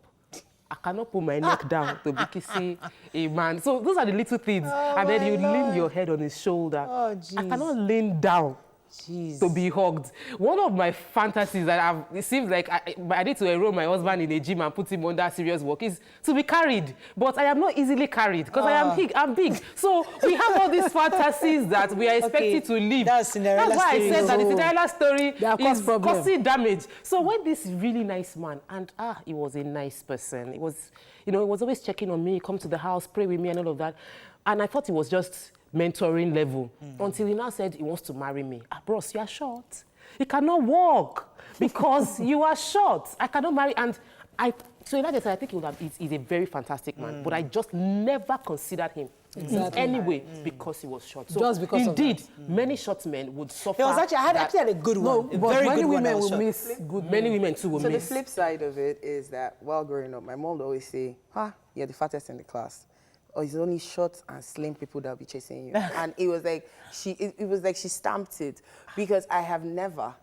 I cannot put my neck down to be kissing a man. So those are the little things. And then you lean your head on his shoulder. Oh, I cannot lean down to be hugged. One of my fantasies that it seems like I need to enroll my husband in a gym and put him under serious work is to be carried. But I am not easily carried because I'm big. So we have all these fantasies that we are expected to live. That's why I said that the Cinderella story is causing damage. So when this really nice man, and he was a nice person. It was, he was always checking on me, come to the house, pray with me and all of that. And I thought it was just mentoring level until he now said he wants to marry me. Bros, you are short. You cannot walk because you are short. I cannot marry. And so in that case, I think he's a very fantastic man, but I just never considered him in any way because he was short. So just because indeed, of that. many short men would suffer. There was actually, I actually had a good one. No, but many women will miss good men. Many women too will So miss. the flip side of it is that while growing up, my mom would always say, you're the fattest in the class. Or it's only short and slim people that will be chasing you. And it was like she stamped it, because I have never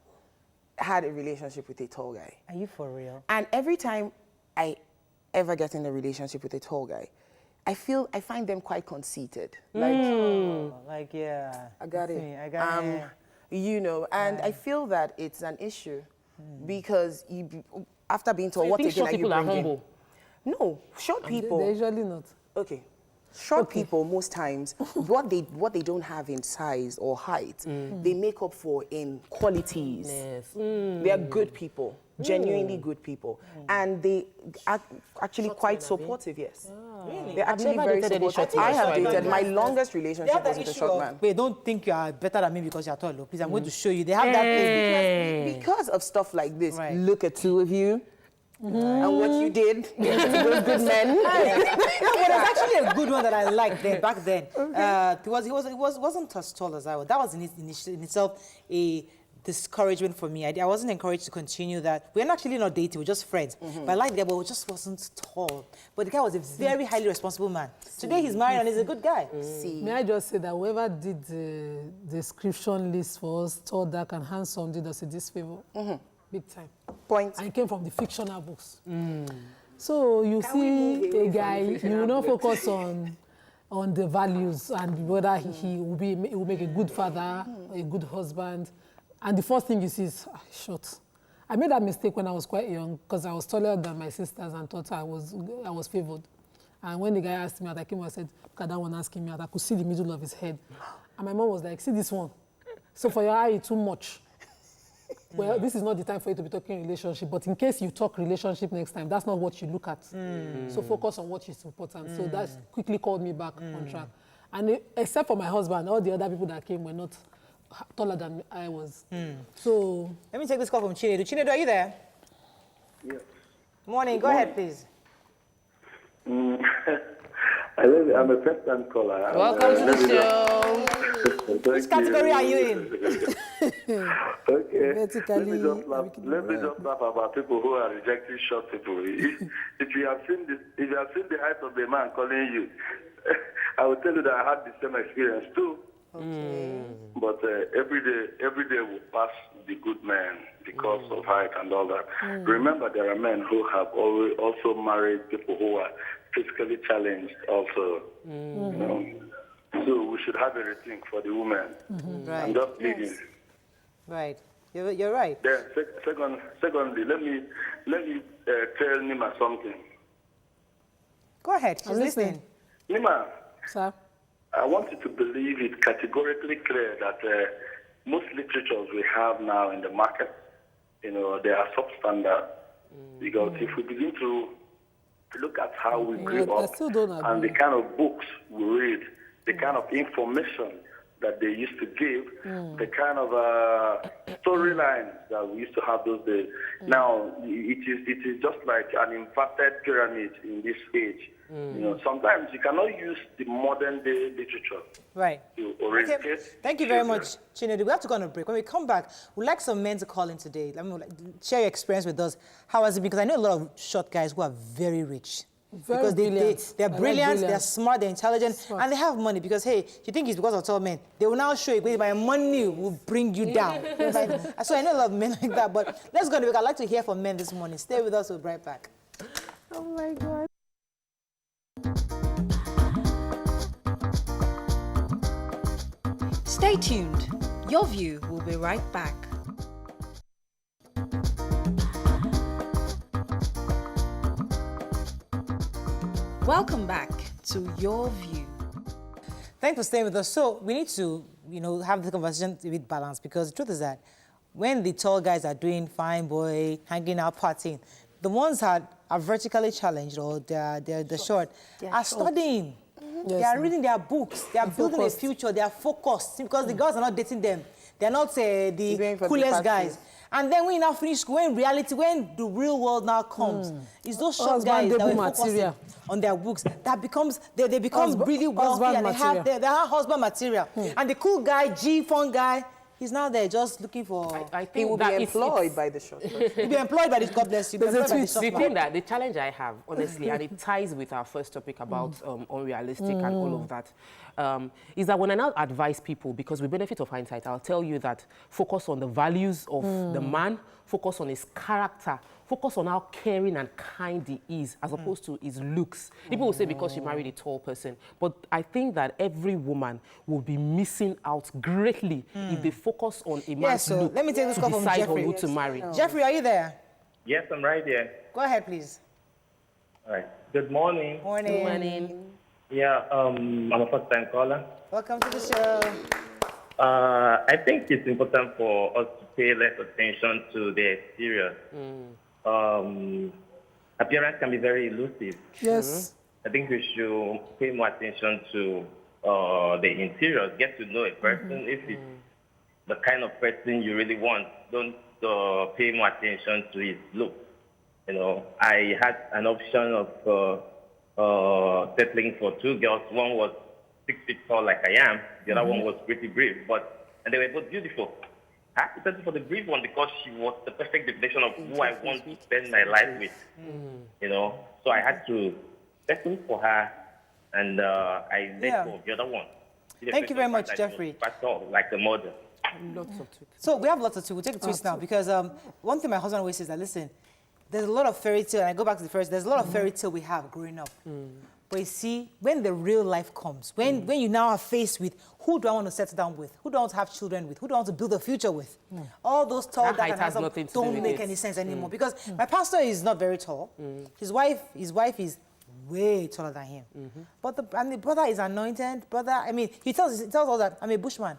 had a relationship with a tall guy. Are you for real? And every time I ever get in a relationship with a tall guy, I find them quite conceited. Like, yeah. I got it. I got it. You know, and I feel that it's an issue because after being told, what again are you bringing? Humble? No, short people. They're usually not. Okay. Short people, most times, what they don't have in size or height, they make up for in qualities. Yes. They are good people, genuinely good people. And they are actually quite supportive, yes. Really? They're actually never very dated any supportive. short I have people. dated, my longest relationship was with a short man. Wait, don't think you are better than me because you're tall. Please, I'm going to show you. They have that thing. Because of stuff like this, Right. look at two of you. And what you did, those good men. No, but there's actually a good one that I liked then, back then. He wasn't as tall as I was. That was in itself a discouragement for me. I wasn't encouraged to continue that. We're actually not dating, we're just friends. But I liked the guy, but he just wasn't tall. But the guy was a very highly responsible man. Today he's married and he's a good guy. May I just say that whoever did the description list for us, tall, dark, and handsome, did us a disfavor. Big time. Point. And it came from the fictional books. So you see a guy, you will not focus on the values and whether he will make a good father, a good husband. And the first thing you see is short. I made that mistake when I was quite young because I was taller than my sisters and thought I was favored. And when the guy asked me out, I came and said, look at that one asking me out. I could see the middle of his head. And my mom was like, see this one. So for your eye, it's too much. Well, this is not the time for you to be talking relationship, but in case you talk relationship next time, that's not what you look at. So focus on what is important. So that quickly called me back on track. And except for my husband, all the other people that came were not taller than I was. So Let me take this call from Chinedu. Chinedu, are you there? Yes. Morning, go ahead, please. I'm a first-time caller. Welcome to the show. Which category are you in? Okay. Vertically, Let me just laugh about people who are rejecting short people. If you have seen the height of the man calling you, I will tell you that I had the same experience too. But every day will pass the good man because of height and all that. Remember, there are men who have also married people who are physically challenged also. You know? So we should have a rethink for the women. Right. I'm just leading. Right. You're right. Then, secondly, let me tell Nima something. Go ahead. She's listening. Nima, sir, I want you to believe it categorically clear that most literatures we have now in the market, you know, they are substandard. Because if we begin to look at how we grew up and the kind of books we read, the kind of information that they used to give, the kind of storylines that we used to have those days. Now, it is just like an inverted pyramid in this age. You know, sometimes you cannot use the modern day literature Right. to orientate. Okay. Thank you very much, Chinedu. We have to go on a break. When we come back, we'd like some men to call in today. Let me share your experience with us. How was it? Because I know a lot of short guys who are very rich. Because they're brilliant, they're smart, they're intelligent, and they have money. Because, hey, you think it's because of tall men. They will now show you, my money will bring you down. So I know a lot of men like that. But let's go on a break. I'd like to hear from men this morning. Stay with us. We'll be right back. Oh, my God. Stay tuned. Your View will be right back. Welcome back to Your View. Thanks for staying with us. So we need to, have the conversation with balance, because the truth is that when the tall guys are doing fine boy, hanging out, partying, the ones that are vertically challenged or they're short are studying. They are reading their books. They are building a future. They are focused because the girls are not dating them. They are not the coolest guys. And then when you now finish school, when the real world now comes, it's those short guys that are focusing on their books that become really wealthy and they have husband material. And the cool guy, fun guy, He's now there just looking for... I think He will be employed by the shop. He'll be employed by the... God bless you. He'll be employed by the shop The man. thing that the challenge I have, honestly, and it ties with our first topic about unrealistic and all of that, is that when I now advise people, because with benefit of hindsight, I'll tell you that focus on the values of the man, focus on his character, focus on how caring and kind he is, as opposed to his looks. People will say because she married a tall person, but I think that every woman will be missing out greatly if they focus on a man's look. Let me take this call from decide Jeffrey. on who to marry. Jeffrey, are you there? Yes, I'm right here. Go ahead, please. All right. Good morning. Morning. Good morning. Yeah, I'm a first-time caller. Welcome to the show. I think it's important for us to pay less attention to the exterior. Appearance can be very elusive. Yes. I think we should pay more attention to the interior, get to know a person. If it's the kind of person you really want, don't pay more attention to his look. You know, I had an option of settling for two girls. One was 6 feet tall like I am. The other one was pretty brief, and they were both beautiful. I had to settle for the brief one because she was the perfect definition of who I want to spend my life with. You know, so I had to settle for her, and I let go of the other one. Thank you very much, Jeffrey. That's all, like the mother. Lots of tweets. So we have lots of tweets. We'll take the tweets now because one thing my husband always says that, listen, there's a lot of fairy tale, and I go back to the first, there's a lot of fairy tale we have growing up. But you see, when the real life comes, when you now are faced with who do I want to settle down with, who do I want to have children with, who do I want to build a future with, all those tall That that height and has handsome nothing to do don't with make it. any sense anymore. Because my pastor is not very tall. His wife is way taller than him. But the brother is anointed. Brother, I mean, he tells all that I'm a bushman.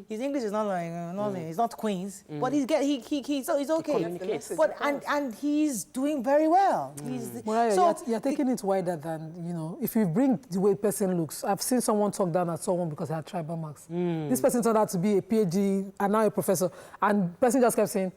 His English is not like he's not Queen's, but he's okay. communicates. But and he's doing very well. Mariah, you're taking it wider than, if you bring the way a person looks. I've seen someone talk down at someone because they had tribal marks. This person turned out to be a PhD and now a professor, and the person just kept saying,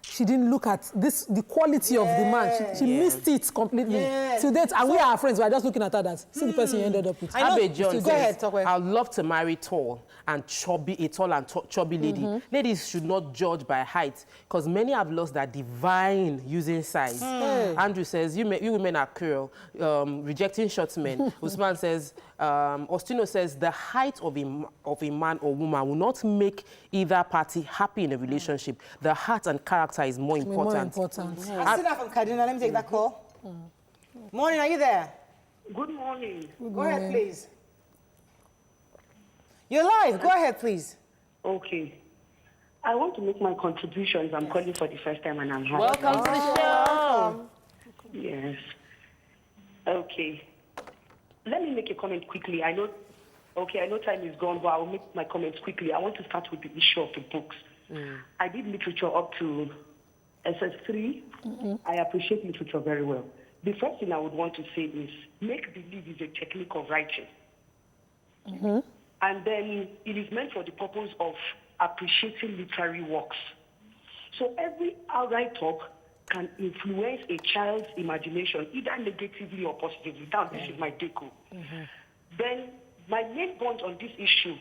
she didn't look at the quality of the man. She missed it completely. Till date, and we are friends. We're just looking at her as see the person you ended up with. Abe John Go ahead, says, I'd love to marry tall and chubby, a tall and chubby lady. Ladies should not judge by height because many have lost their divine using size. Andrew says, you women are cruel, rejecting short men. Usman says, Ostino says, the height of a man or woman will not make either party happy in a relationship. The heart and character is more important. I see that from Kaduna. Let me take that call. Morning, are you there? Good morning. Go ahead, please. You're live. Go ahead, please. Okay. I want to make my contributions. I'm calling for the first time and I'm happy. Welcome to the show. Yes. Okay. Let me make a comment quickly. I know time is gone, but I will make my comments quickly. I want to start with the issue of the books. I did literature up to SS3. I appreciate literature very well. The first thing I would want to say is make-believe is a technique of writing. And then it is meant for the purpose of appreciating literary works. So every write-up can influence a child's imagination, either negatively or positively. Now, this is my deco. Then my main point on this issue,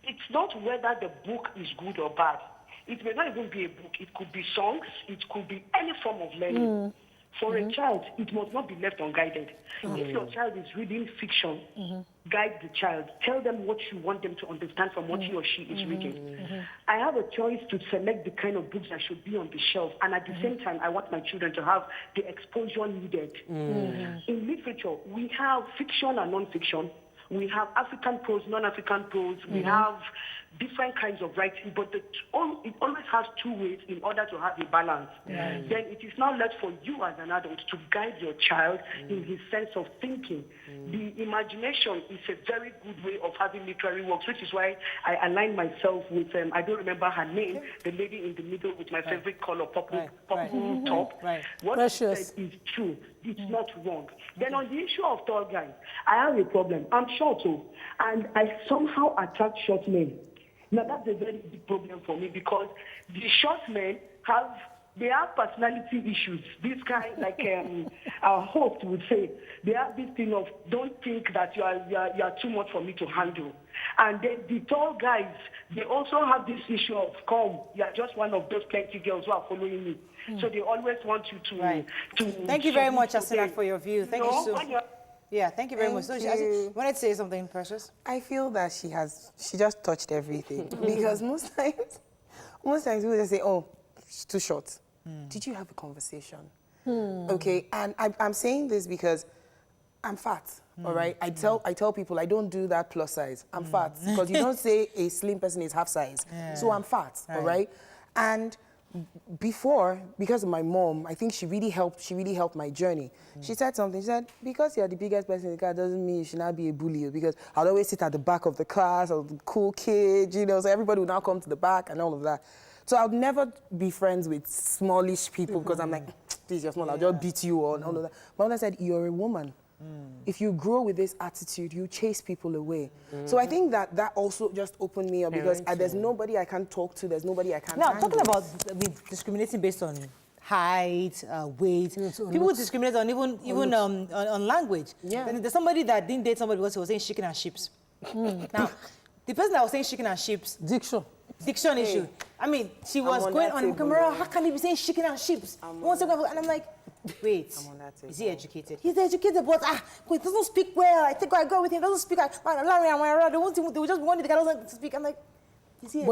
it's not whether the book is good or bad. It may not even be a book. It could be songs. It could be any form of learning. For a child, it must not be left unguided. If your child is reading fiction, guide the child. Tell them what you want them to understand from what he or she is reading. I have a choice to select the kind of books that should be on the shelf, and at the same time, I want my children to have the exposure needed. In literature, we have fiction and non-fiction. We have African prose, non-African prose. We have different kinds of writing, but it always has two ways in order to have a balance. Then it is now left for you as an adult to guide your child in his sense of thinking. The imagination is a very good way of having literary works, which is why I align myself with, I don't remember her name, the lady in the middle with my favorite color, purple top. What she said is true. It's not wrong. Then on the issue of tall guys, I have a problem. I'm short too, and I somehow attract short men. Now that's a very big problem for me because the short men have personality issues. This kind, like our host would say, they have this thing of don't think that you are too much for me to handle. And then the tall guys, they also have this issue of, come, you are just one of those plenty girls who are following me. So they always want you to Thank you very much, Asina, for your view. Thank you so much. Yeah, thank you very much. So you wanted to say something, Precious? I feel that she just touched everything. Because most times people just say, oh, she's too short. Did you have a conversation? Okay, and I'm saying this because I'm fat, all right? I tell people I don't do that plus size. I'm fat, because you don't say a slim person is half size. So I'm fat, all right? And before, because of my mom, I think she really helped my journey. She said something. She said, because you're the biggest person in the class doesn't mean you should not be a bully, because I'll always sit at the back of the class, or the cool kid, you know, so everybody will now come to the back and all of that. So I'll never be friends with smallish people, because I'm like, please, you're small, I'll just beat you or all of that. But I said, you're a woman. If you grow with this attitude, you chase people away. So I think that also just opened me up, because there's nobody I can talk to, there's nobody I can Now, talking about discriminating based on height, weight, people discriminate on even on language. Yeah. There's somebody that didn't date somebody because he was saying chicken and chips. Now, the person that was saying chicken and chips... Diction issue. I mean, she was going on camera, how can he be saying chicken and chips? And I'm like, wait, is he educated? He's educated, but he doesn't speak well. I think I go with him, doesn't speak. They just wanted the guy doesn't speak. I'm like, is he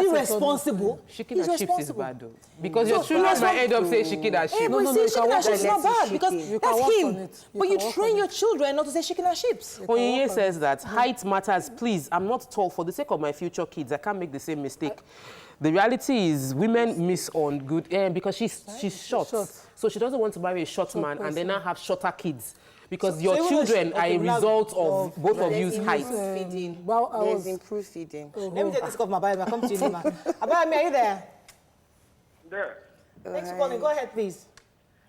responsible? Chicken and chips is bad though. Because your children might end up saying chicken and chips. No, chicken and chips is not bad, because that's him. But you train your children not to say chicken and chips. Onyinye says that height matters. Please, I'm not tall. For the sake of my future kids, I can't make the same mistake. The reality is women miss on good because she's short. So she doesn't want to marry a short man and then now have shorter kids. Because your children are a result of both of you's height. There's improved feeding. Let me take this off my Bible. I'll come to you, Nima. Abayami, are you there? There. Thanks for calling. Go ahead, please.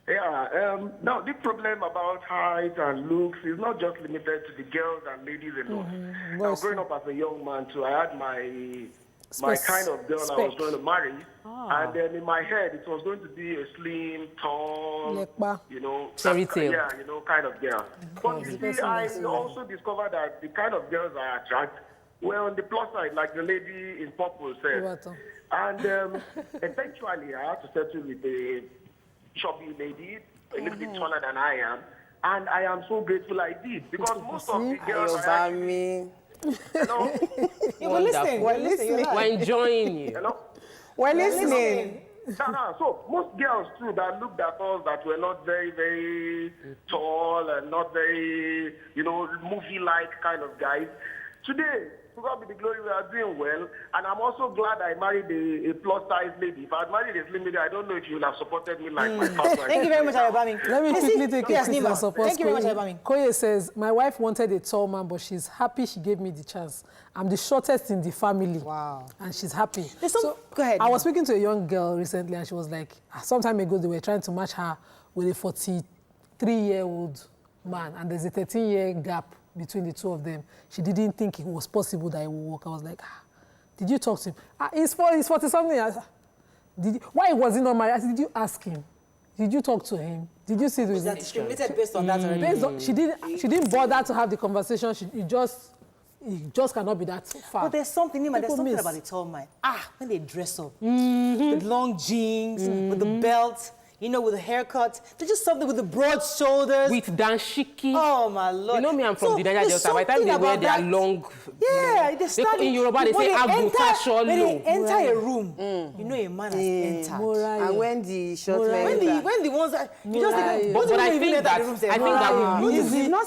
Yeah, now the problem about height and looks is not just limited to the girls and ladies alone. Now, growing up as a young man too, I had my kind of girl I was going to marry, and then in my head it was going to be a slim, tall, you know, Fairytale. Yeah, you know, kind of girl. But you see, I also discovered that the kind of girls I attract were on the plus side, like the lady in purple said. And eventually I had to settle with a chubby lady, a little bit taller than I am, and I am so grateful I did, because most of the girls Hello? We're listening. We're enjoying you. Hello? We're listening. So most girls too that looked at us that were not very, very tall and not very, you know, movie-like kind of guys. Today, to God be the glory, we are doing well, and I'm also glad I married a plus-size lady. If I had married a slim lady, I don't know if you would have supported me like my father. Thank you very much, Ayobami. Let me quickly take a quick support. Thank you very much, Ayobami. Koye says, my wife wanted a tall man, but she's happy she gave me the chance. I'm the shortest in the family. Wow. And she's happy. So, go ahead. I was speaking to a young girl recently, and she was like, some time ago, they were trying to match her with a 43-year-old man, and there's a 13-year gap between the two of them. She didn't think it was possible that it would work. I was like, did you talk to him? He's 40-something. Why was he not married? I said, did you ask him? Did you talk to him? Did you see Was that discriminated based on that already? She didn't bother to have the conversation. It just cannot be that far. But there's something about the tall man. When they dress up with long jeans, with the belt, you know, with a haircut. There's just something with the broad shoulders. With danshiki. Oh, my Lord. You know me, I'm from the Niger Delta. By the time they wear their long... Yeah, they start... In Yoruba, they say, when they enter a room, you know a man has entered. And when the short men... When the ones that... You just think... But I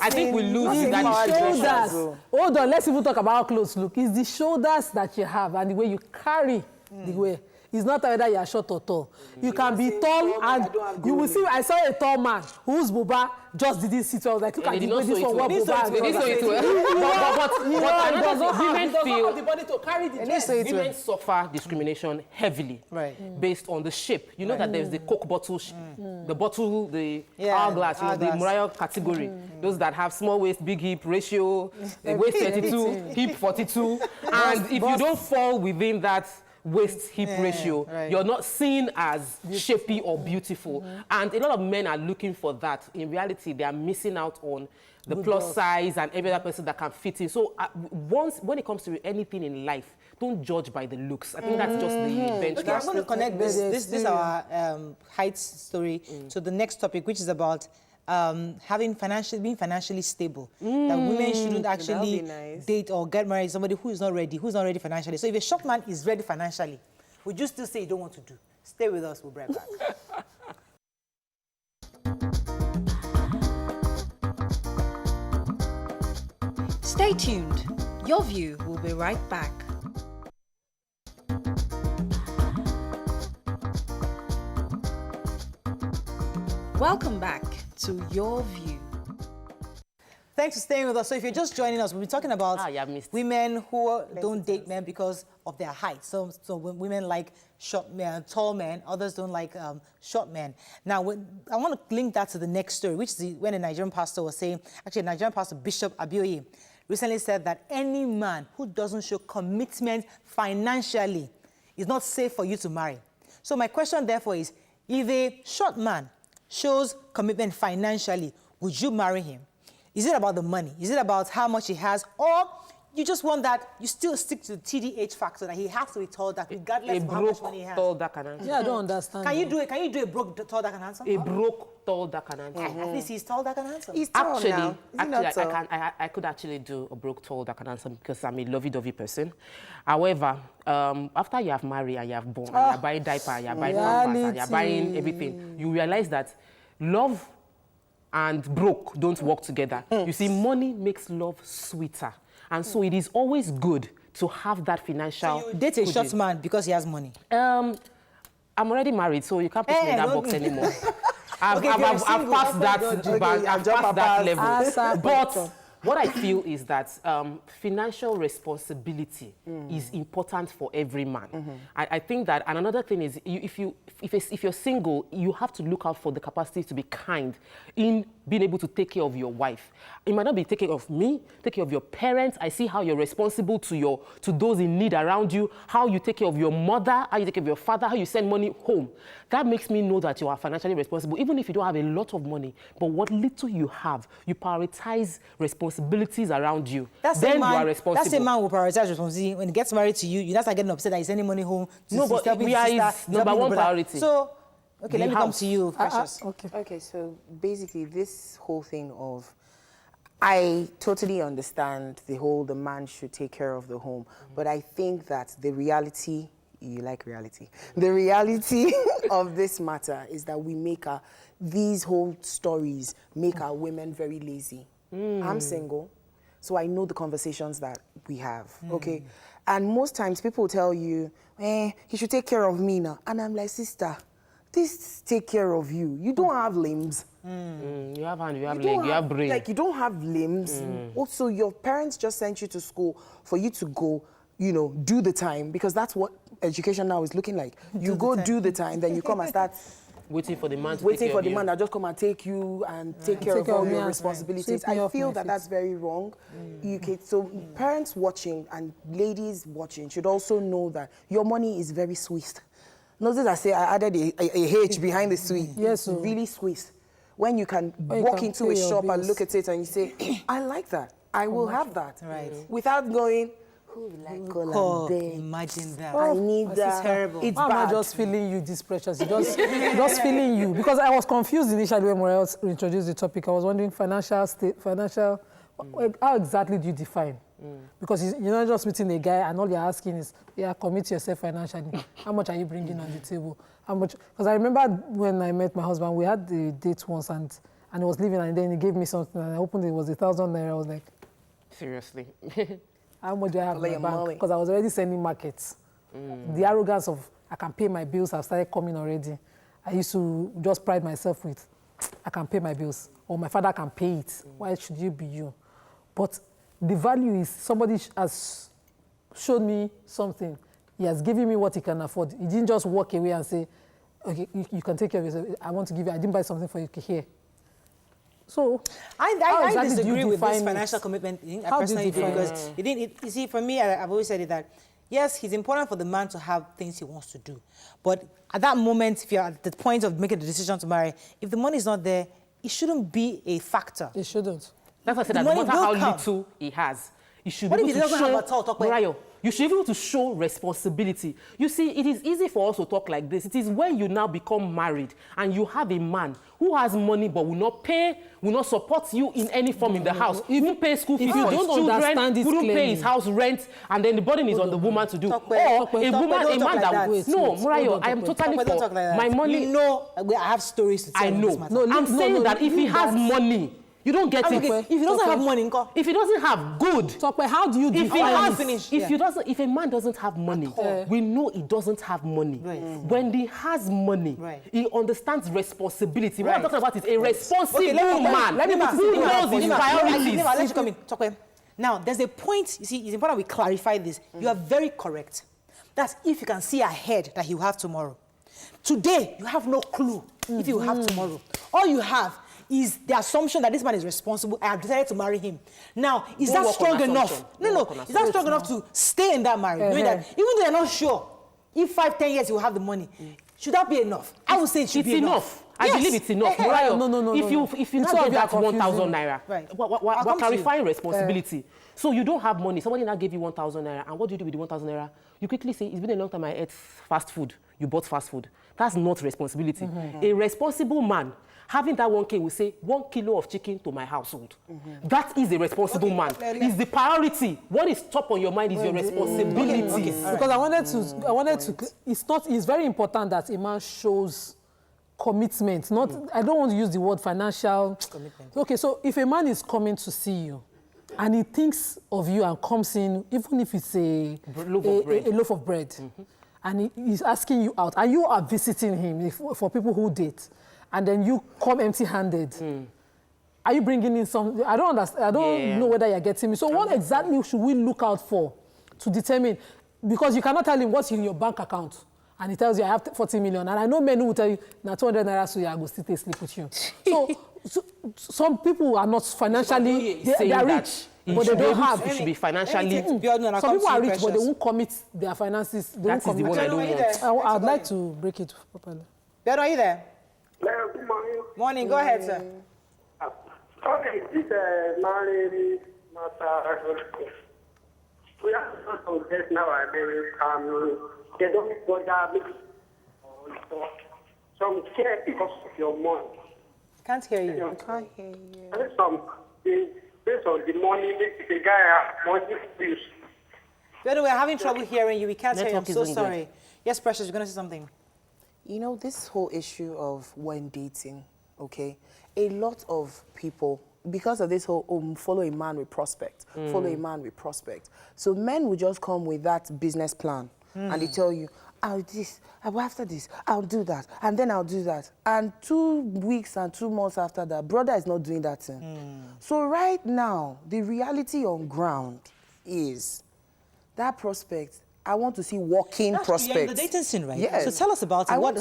think we lose in that shoulders. Hold on, let's even talk about how clothes look. It's the shoulders that you have and the way you carry the way. It's not whether you are short or tall. You can be tall, and you will see. I saw a tall man whose buba just didn't sit well. I was like, look at the way this one what buba. They didn't say it well. Women suffer discrimination heavily based on the shape. You know that there's the Coke bottle, the hourglass, you know, the Mariah category. Those that have small waist, big hip ratio, waist 32, hip 42, and if you don't fall within that waist-hip ratio, you're not seen as shapy or beautiful. And a lot of men are looking for that. In reality, they are missing out on the plus size and every other person that can fit in. So when it comes to anything in life, don't judge by the looks. I think that's just the benchmark. Okay, I'm going to connect this our height story to the next topic, which is about being financially stable. That women shouldn't actually date or get married to somebody who's not ready financially. So if a short man is ready financially, would you still say you don't want to do? Stay with us, we'll be right back. Stay tuned. Your View will be right back. Welcome back to Your View. Thanks for staying with us. So if you're just joining us, we've been talking about women who don't date men because of their height. So women like short men, tall men. Others don't like short men. Now, I want to link that to the next story, which is when a Nigerian pastor was saying, actually, Nigerian pastor Bishop Abioye recently said that any man who doesn't show commitment financially is not safe for you to marry. So my question, therefore, is, if a short man shows commitment financially, would you marry him? Is it about the money? Is it about how much he has? Or you just want that, you still stick to the TDH factor, that he has to be tall, that regardless of how much money he has? Tall, dark, and handsome. Yeah, I don't understand. Can you do a broke, tall, dark, and handsome? A broke, tall, dark, and handsome. At least he's tall, dark, and handsome. He's tall now. I could actually do a broke, tall, dark, and handsome because I'm a lovey-dovey person. However, after you have married and you have born, and you're buying diaper, you're buying pampers, and you're buying everything, you realize that love and broke don't work together. You see, money makes love sweeter. And so it is always good to have that financial... So you date a short man because he has money? I'm already married, so you can't put me in that box anymore. I've passed that level. But what I feel is that financial responsibility is important for every man. I think that, and another thing is, if you're single, you have to look out for the capacity to be kind in being able to take care of your wife. It might not be taking care of me, take care of your parents. I see how you're responsible to those in need around you, how you take care of your mother, how you take care of your father, how you send money home. That makes me know that you are financially responsible, even if you don't have a lot of money. But what little you have, you prioritize responsibilities around you. Then you are responsible. That's a man who prioritizes responsibility. When he gets married to you, you start getting upset that he's sending money home. No, but we are his number one priority. So, okay, let me come to you, Precious. Okay, so basically this whole thing of, I totally understand the man should take care of the home, but I think that the reality, you like reality, the reality of this matter is that we make these whole stories make our women very lazy. I'm single, so I know the conversations that we have, okay? And most times people tell you, he should take care of me now. And I'm like, sister, this take care of you. You don't have limbs. You have hand, you have leg, you have brain. Like, you don't have limbs. Also, your parents just sent you to school for you to go, do the time, because that's what education now is looking like. You go do the time, then you come and start waiting for the man to waiting for the man that just come and take you and take care of all your responsibilities. I feel that that's very wrong. So parents watching and ladies watching should also know that your money is very Swiss. Notice I say I added a H behind the Swiss. Yes, really Swiss. When you can walk into a shop and look at it and you say, I like that. I will have that. Right. Without going, who like cola? Imagine that. I need that. It's terrible. It's bad. I'm just feeling you, this Precious. Just feeling you. Because I was confused initially when Morel introduced the topic. I was wondering how exactly do you define? Because you're not just meeting a guy and all you're asking is, commit yourself financially. How much are you bringing on the table? How much? Because I remember when I met my husband, we had the date once and he was leaving and then he gave me something and I opened it, it was 1,000 naira. I was like, seriously? How much do I have in my bank? Because I was already sending markets. The arrogance of, I can pay my bills, have started coming already. I used to just pride myself with, I can pay my bills, or my father can pay it. Why should you be you? But the value is somebody has showed me something. He has given me what he can afford. He didn't just walk away and say, okay, you can take care of yourself. I want to give you, I didn't buy something for you here. So, I disagree with this financial commitment thing. I personally do, because you see, for me, I've always said it that yes, it's important for the man to have things he wants to do. But at that moment, if you're at the point of making the decision to marry, if the money is not there, it shouldn't be a factor. It shouldn't. That's why I said that no matter how little he has, he should be able to show, Mariah, you should be able to show responsibility. You see, it is easy for us to talk like this. It is when you now become married and you have a man who has money but will not support you in any form in the house. He won't pay school fees for his children, wouldn't pay his house rent, and then the burden is on the woman to do. A man that would. No, Mariah, I am totally for my money. You know, I have stories to tell. I know. I'm saying that if he has money, you don't get it. If he doesn't have money, if he doesn't have good. How do you define if a man doesn't have money, we know he doesn't have money. Right. When he has money, he understands responsibility. What I'm talking about is a responsible man who knows his priorities. Let you come in. Now, there's a point, you see, it's important we clarify this. You are very correct. That's if you can see ahead that he will have tomorrow. Today, you have no clue if he will have tomorrow. All you have is the assumption that this man is responsible. I have decided to marry him. Now, is that strong enough? No. Is that strong enough to stay in that marriage? Knowing that, even though you're not sure, if 5, 10 years you will have the money, should that be enough? I would say it should be enough. I believe it's enough. No. If you not get that 1,000 naira, we're clarifying responsibility. So you don't have money. Somebody now gave you 1,000 naira, and what do you do with the 1,000 naira? You quickly say, it's been a long time I ate fast food. You bought fast food. That's not responsibility. A responsible man, having that 1K will say 1 kilo of chicken to my household. That is a responsible man. It's the priority. What is top on your mind is your responsibility. Because I wanted to. It's very important that a man shows commitment. Not. I don't want to use the word financial commitment. Okay, so if a man is coming to see you, and he thinks of you and comes in, even if it's a loaf of bread, and he's asking you out, and you are visiting him for people who date, and then you come empty-handed. Are you bringing in some? I don't understand. I don't know whether you're getting me. So what exactly should we look out for to determine? Because you cannot tell him what's in your bank account, and he tells you I have 40 million, and I know men who will tell you now 200 naira, so I go still sleep with you. So some people are not financially they are rich, but they don't have. It should be financially. Some people are rich, but they won't commit their finances. That is the one I don't want. I'd like to break it properly. Beto, are you there? Good morning. Morning. Go ahead, sir. Okay, this marriage matter. We have some guests nowadays. They don't bother me. Some care because of your money. Can't hear you. Can't hear you. Some based on the money, the guy has money to use. Beto, we're having trouble hearing you. We can't hear you. I'm so sorry. Yes, Precious, you're going to say something. You know, this whole issue of when dating, okay, a lot of people, because of this whole follow a man with prospect, follow a man with prospect. So men will just come with that business plan and they tell you, after this, I'll do that, and then I'll do that. And 2 weeks and 2 months after that, brother is not doing that thing. So right now, the reality on ground is that prospect, I want to see walking prospects. You're in the dating scene, right? Yes. So tell us about it. I want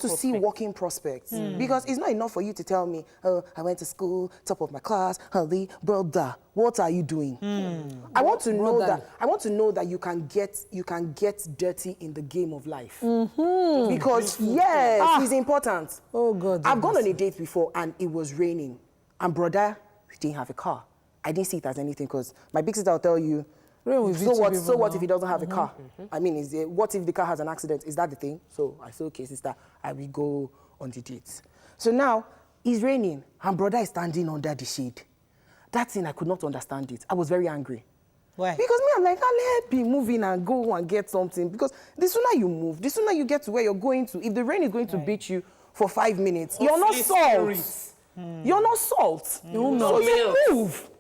to see walking prospects. Because it's not enough for you to tell me, oh, I went to school, top of my class, brother, what are you doing? I want to know that. I want to know that you can get dirty in the game of life. Because it's important. Oh God. I've gone on a date before and it was raining, and brother, we didn't have a car. I didn't see it as anything because my big sister will tell you, so what if he doesn't have a car? I mean, what if the car has an accident? Is that the thing? So I said, okay, sister, I will go on the dates. So now, it's raining, and brother is standing under the shade. That thing, I could not understand it. I was very angry. Why? Because me, I'm like, I'll be moving and go and get something. Because the sooner you move, the sooner you get to where you're going to. If the rain is going to beat you for 5 minutes, you're not salt. You're not salt. So you move.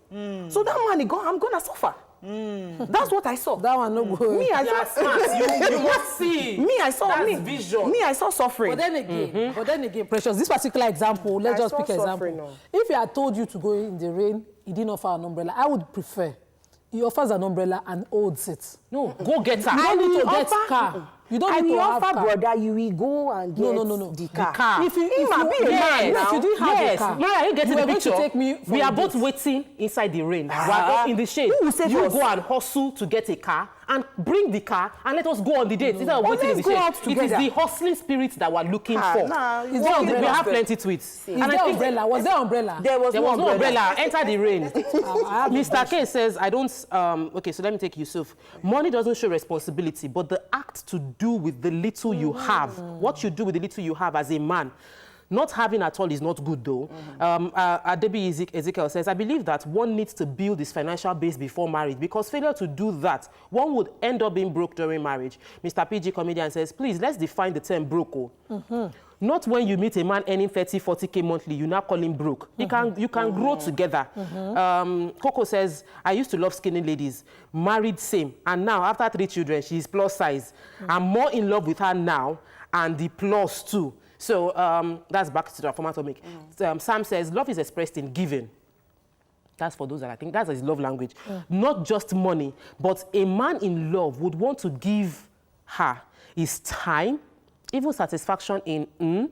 So that man, I'm going to suffer. That's what I saw. That one no good. Me, I saw. You must see. Me, I saw. That's vision. Me, I saw suffering. But then again, Precious, this particular example, let's just pick an example. If he had told you to go in the rain, he didn't offer an umbrella, I would prefer he offers an umbrella and holds it. No, go get her. You don't need to get car. You don't and need you to have offer car. brother, you will go and get No. the car. If you be a man now, if you didn't have a car, Maria, you get you the were going picture. to take me for We a are both date. waiting inside the rain. We are in the shade. Who will save You us? go and hustle to get a car and bring the car and let us go on the date instead of But waiting in the let's go shade. out It is together. the hustling spirit that we're looking for. Nah, Is there We umbrella? have plenty tweets. Is there umbrella? Was there umbrella? There was There no was no umbrella. Enter the rain. I have Mr. K says, I don't, okay, so let me take Yusuf. Money doesn't show responsibility, but the act to do with the little you have, what you do with the little you have as a man, not having at all is not good though. Adebi Ezekiel says, I believe that one needs to build his financial base before marriage because failure to do that, one would end up being broke during marriage. Mr. PG Comedian says, please, let's define the term broke. Not when you meet a man earning 30, 40K monthly, you now call him broke. You can grow together. Coco says, I used to love skinny ladies, married same, and now after 3 children, she's plus size. I'm more in love with her now, and the plus too. So that's back to the format of make. Sam says, love is expressed in giving. That's for those that I think that's his love language. Not just money, but a man in love would want to give her his time, even satisfaction in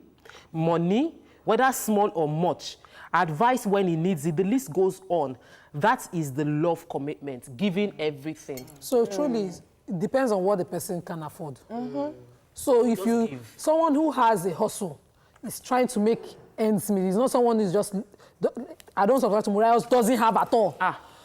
money, whether small or much, advice when he needs it, the list goes on. That is the love commitment, giving everything. So truly, it depends on what the person can afford. So if someone who has a hustle is trying to make ends meet, it's not someone who's just, I don't subscribe to Mariah, doesn't have at all.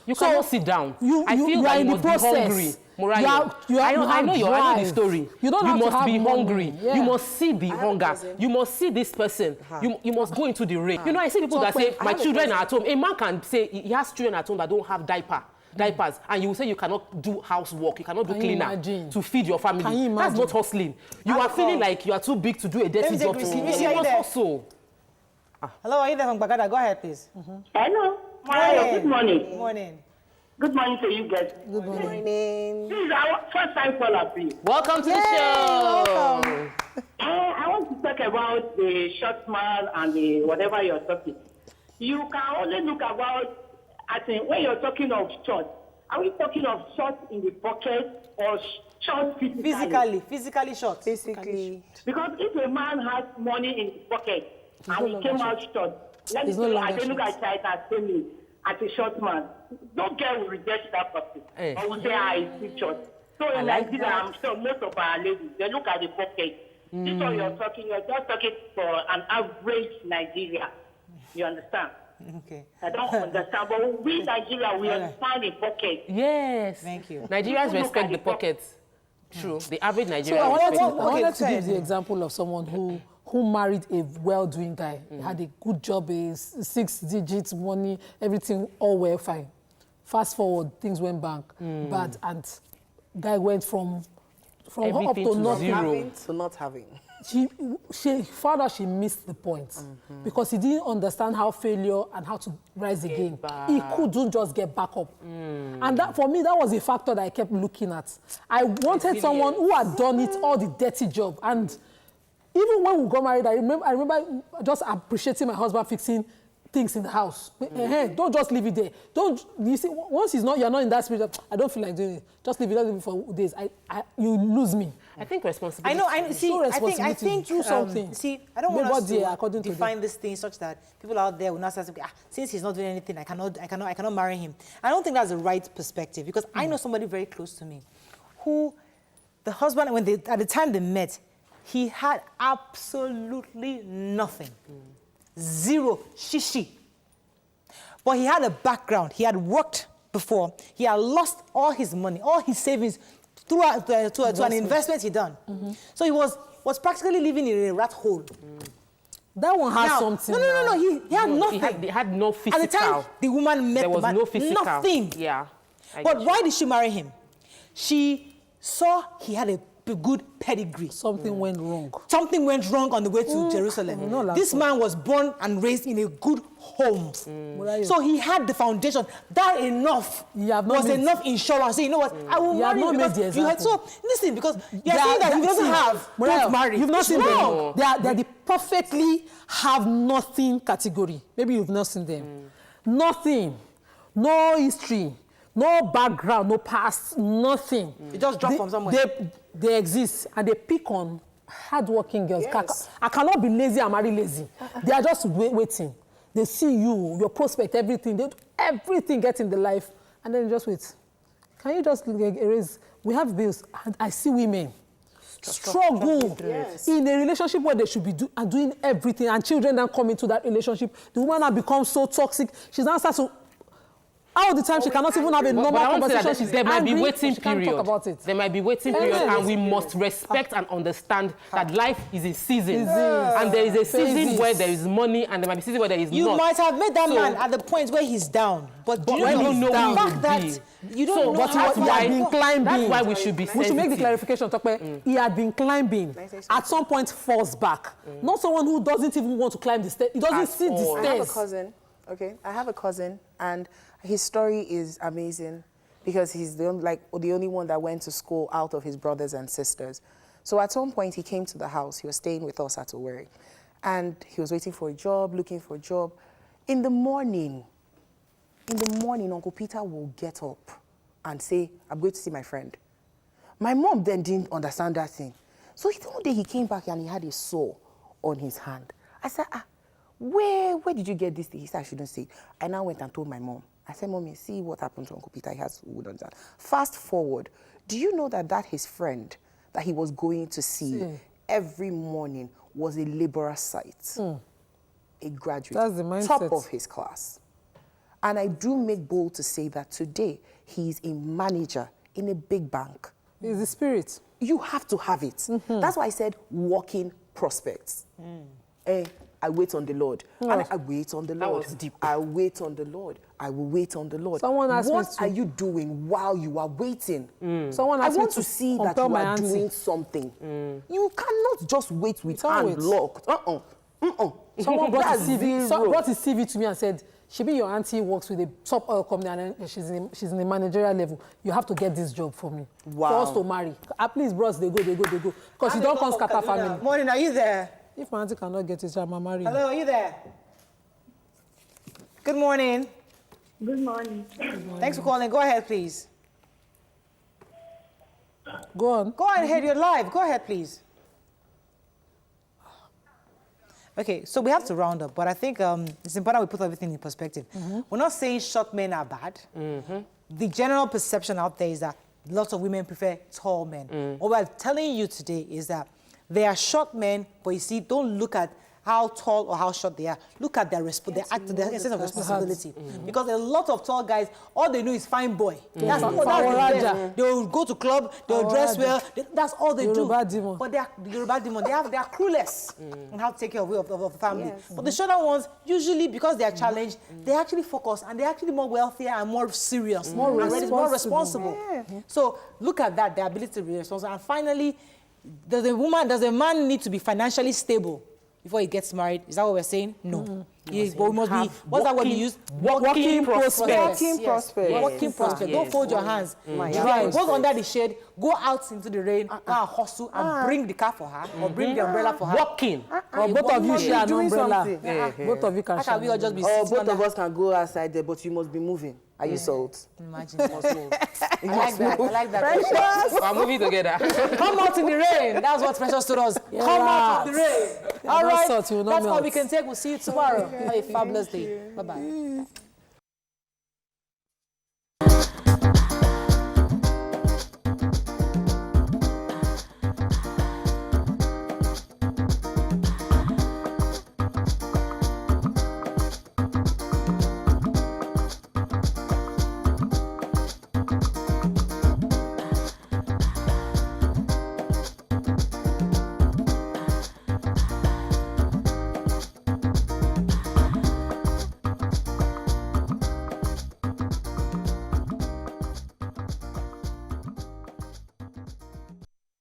You cannot sit down. I feel you that are in you the must be process. hungry. Mariah, I know the story. You don't have must to have be money. hungry. Yeah. You must see the hunger. You must see this person. You must go into the rain. You know, I see people that say, my children are at home. A man can say he has children at home that don't have diapers, and you will say you cannot do housework, you cannot do cleaner to feed your family. That's not hustling. You are feeling like you are too big to do a dirty job. You must hustle. Hello, are you there from Bagada? Go ahead, please. Hello. Mariah, good morning. Good morning. Good morning to you guys. Good morning. This is our first time caller, please. Welcome to the show. Welcome. I want to talk about the short man and the whatever you're talking. You can only look about, I think, when you're talking of short, are we talking of short in the pocket or short physically? Physically short. Physically. Because if a man has money in his pocket and he came out short, let me say, I don't look at it as same as a short man. No girl will reject that person. Or will say, it's too short. So in Nigeria, I'm sure most of our ladies, they look at the pocket. This is what you're talking, you're just talking for an average Nigeria. You understand? Okay. I don't understand, but we Nigeria, we understand the pocket. Yes. Thank you. Nigerians respect the pockets. True. The average So Nigerian I respects wanted to give the example of someone who married a well-doing guy. He had a good job, a 6 digits money, everything all well fine. Fast forward, things went bad, and guy went from everything up to not zero. Having to not having. She found out she missed the point because he didn't understand how failure and how to rise again. He couldn't just get back up. And that, for me, that was a factor that I kept looking at. I wanted someone who had done it, all the dirty job. And even when we got married, I remember just appreciating my husband fixing things in the house. Don't just leave it there. You see, once you're not in that spirit of, I don't feel like doing it. Just leave it for days. You lose me. I think responsibility. I see. I think do something. See, I don't want us to define this thing such that people out there will not say, since he's not doing anything, I cannot marry him. I don't think that's the right perspective because I know somebody very close to me, who the husband, at the time they met, he had absolutely nothing. Zero shishi. But he had a background. He had worked before. He had lost all his money, all his savings to an investment he done. So he was practically living in a rat hole. That one has something. No. He had nothing. He had no physical. At the time the woman met there was the man, no physical. nothing. Yeah. But why did she marry him? She saw he had a good pedigree. Something went wrong. Something went wrong on the way to Jerusalem. This man was born and raised in a good home. So he had the foundation. That was enough insurance. So you know what? I will marry you because you had listen, because you're saying that he doesn't have, don't marry. You've not seen them. They're the perfectly have nothing category. Maybe you've not seen them. Nothing. No history. No background, no past, nothing. It just dropped from somewhere. they exist and they pick on hardworking girls. Yes. I cannot be lazy and marry lazy. They are just waiting. They see you, your prospect, everything. They do everything get in the life, and then you just wait. Can you just erase? We have bills, and I see women struggle in a relationship where they should be doing everything, and children then come into that relationship. The woman now becomes so toxic. She's now starts to all the time she cannot even have a normal conversation. There might be waiting period. Talk about it. There might be waiting period, and we must respect and understand that life is a season, and there is a season where there is money, and there might be a season where there is not. You might have met that man at the point where he's down, but you don't know who the fact that you don't know how he had been climbing. That's why we should be sensitive. We should make the clarification, Tokpe. He had been climbing. At some point, falls back. Not someone who doesn't even want to climb the stairs. He doesn't see the stairs. I have a cousin. Okay, I have a cousin, and his story is amazing because he's the only one that went to school out of his brothers and sisters. So at some point, he came to the house. He was staying with us at Owerri, and he was waiting for a job, looking for a job. In the morning, Uncle Peter will get up and say, I'm going to see my friend. My mom then didn't understand that thing. So one day he came back and he had a sore on his hand. I said, where did you get this thing? He said, I shouldn't say it. I now went and told my mom. I said, Mommy, see what happened to Uncle Peter. He has wood on his hand. Fast forward, do you know that his friend that he was going to see every morning was a laborer site? A graduate. That's the mindset. Top of his class. And I do make bold to say that today, he's a manager in a big bank. He's the spirit. You have to have it. That's why I said walking prospects. I wait on the Lord. And I wait on the Lord. That was deep. I wait on the Lord. I will wait on the Lord. Someone asked what me are you doing while you are waiting? Someone asked I want me to see that you are doing something. You cannot just wait with hand locked. Someone brought his CV to me and said, Shibi, your auntie works with a top oil company and she's in a managerial level. You have to get this job for me. Wow. For us to marry. Please, bros, they go. Because you don't come scatter family. Morning, are you there? If my auntie cannot get it, I'm married. Hello, are you there? Good morning. Good morning. Thanks for calling. Go ahead, please. Go on. Go ahead, you're live. Go ahead, please. Okay, so we have to round up, but I think it's important we put everything in perspective. We're not saying short men are bad. The general perception out there is that lots of women prefer tall men. What we're telling you today is that they are short men, but you see, don't look at how tall or how short they are. Look at their sense of responsibility. Because a lot of tall guys, all they know is fine boy. That's they'll go to club, they'll dress well. That's all they do. But they are Yoruba demon. They are clueless on how to take care of the family. But the shorter ones, usually because they are challenged, they actually focus and they're actually more wealthier and more serious, more responsible. So look at that, their ability to be responsible. And finally, does a man need to be financially stable before he gets married? Is that what we're saying? No. But we must be, what's that word you use? Working prospects. Working prospects. Don't fold your hands. Drive. Go under the shade, go out into the rain, go and hustle and bring the car for her or bring the umbrella for her. Walking. Both of you share an umbrella. Both of you can share. We all just be both of us can go outside there, but you must be moving. Are you sold? Imagine. I like that. Precious. We're moving together. Come out in the rain. That's what Precious told us. Come out in the rain. All right. That's all we can take. We'll see you tomorrow. Have a fabulous day. Bye-bye.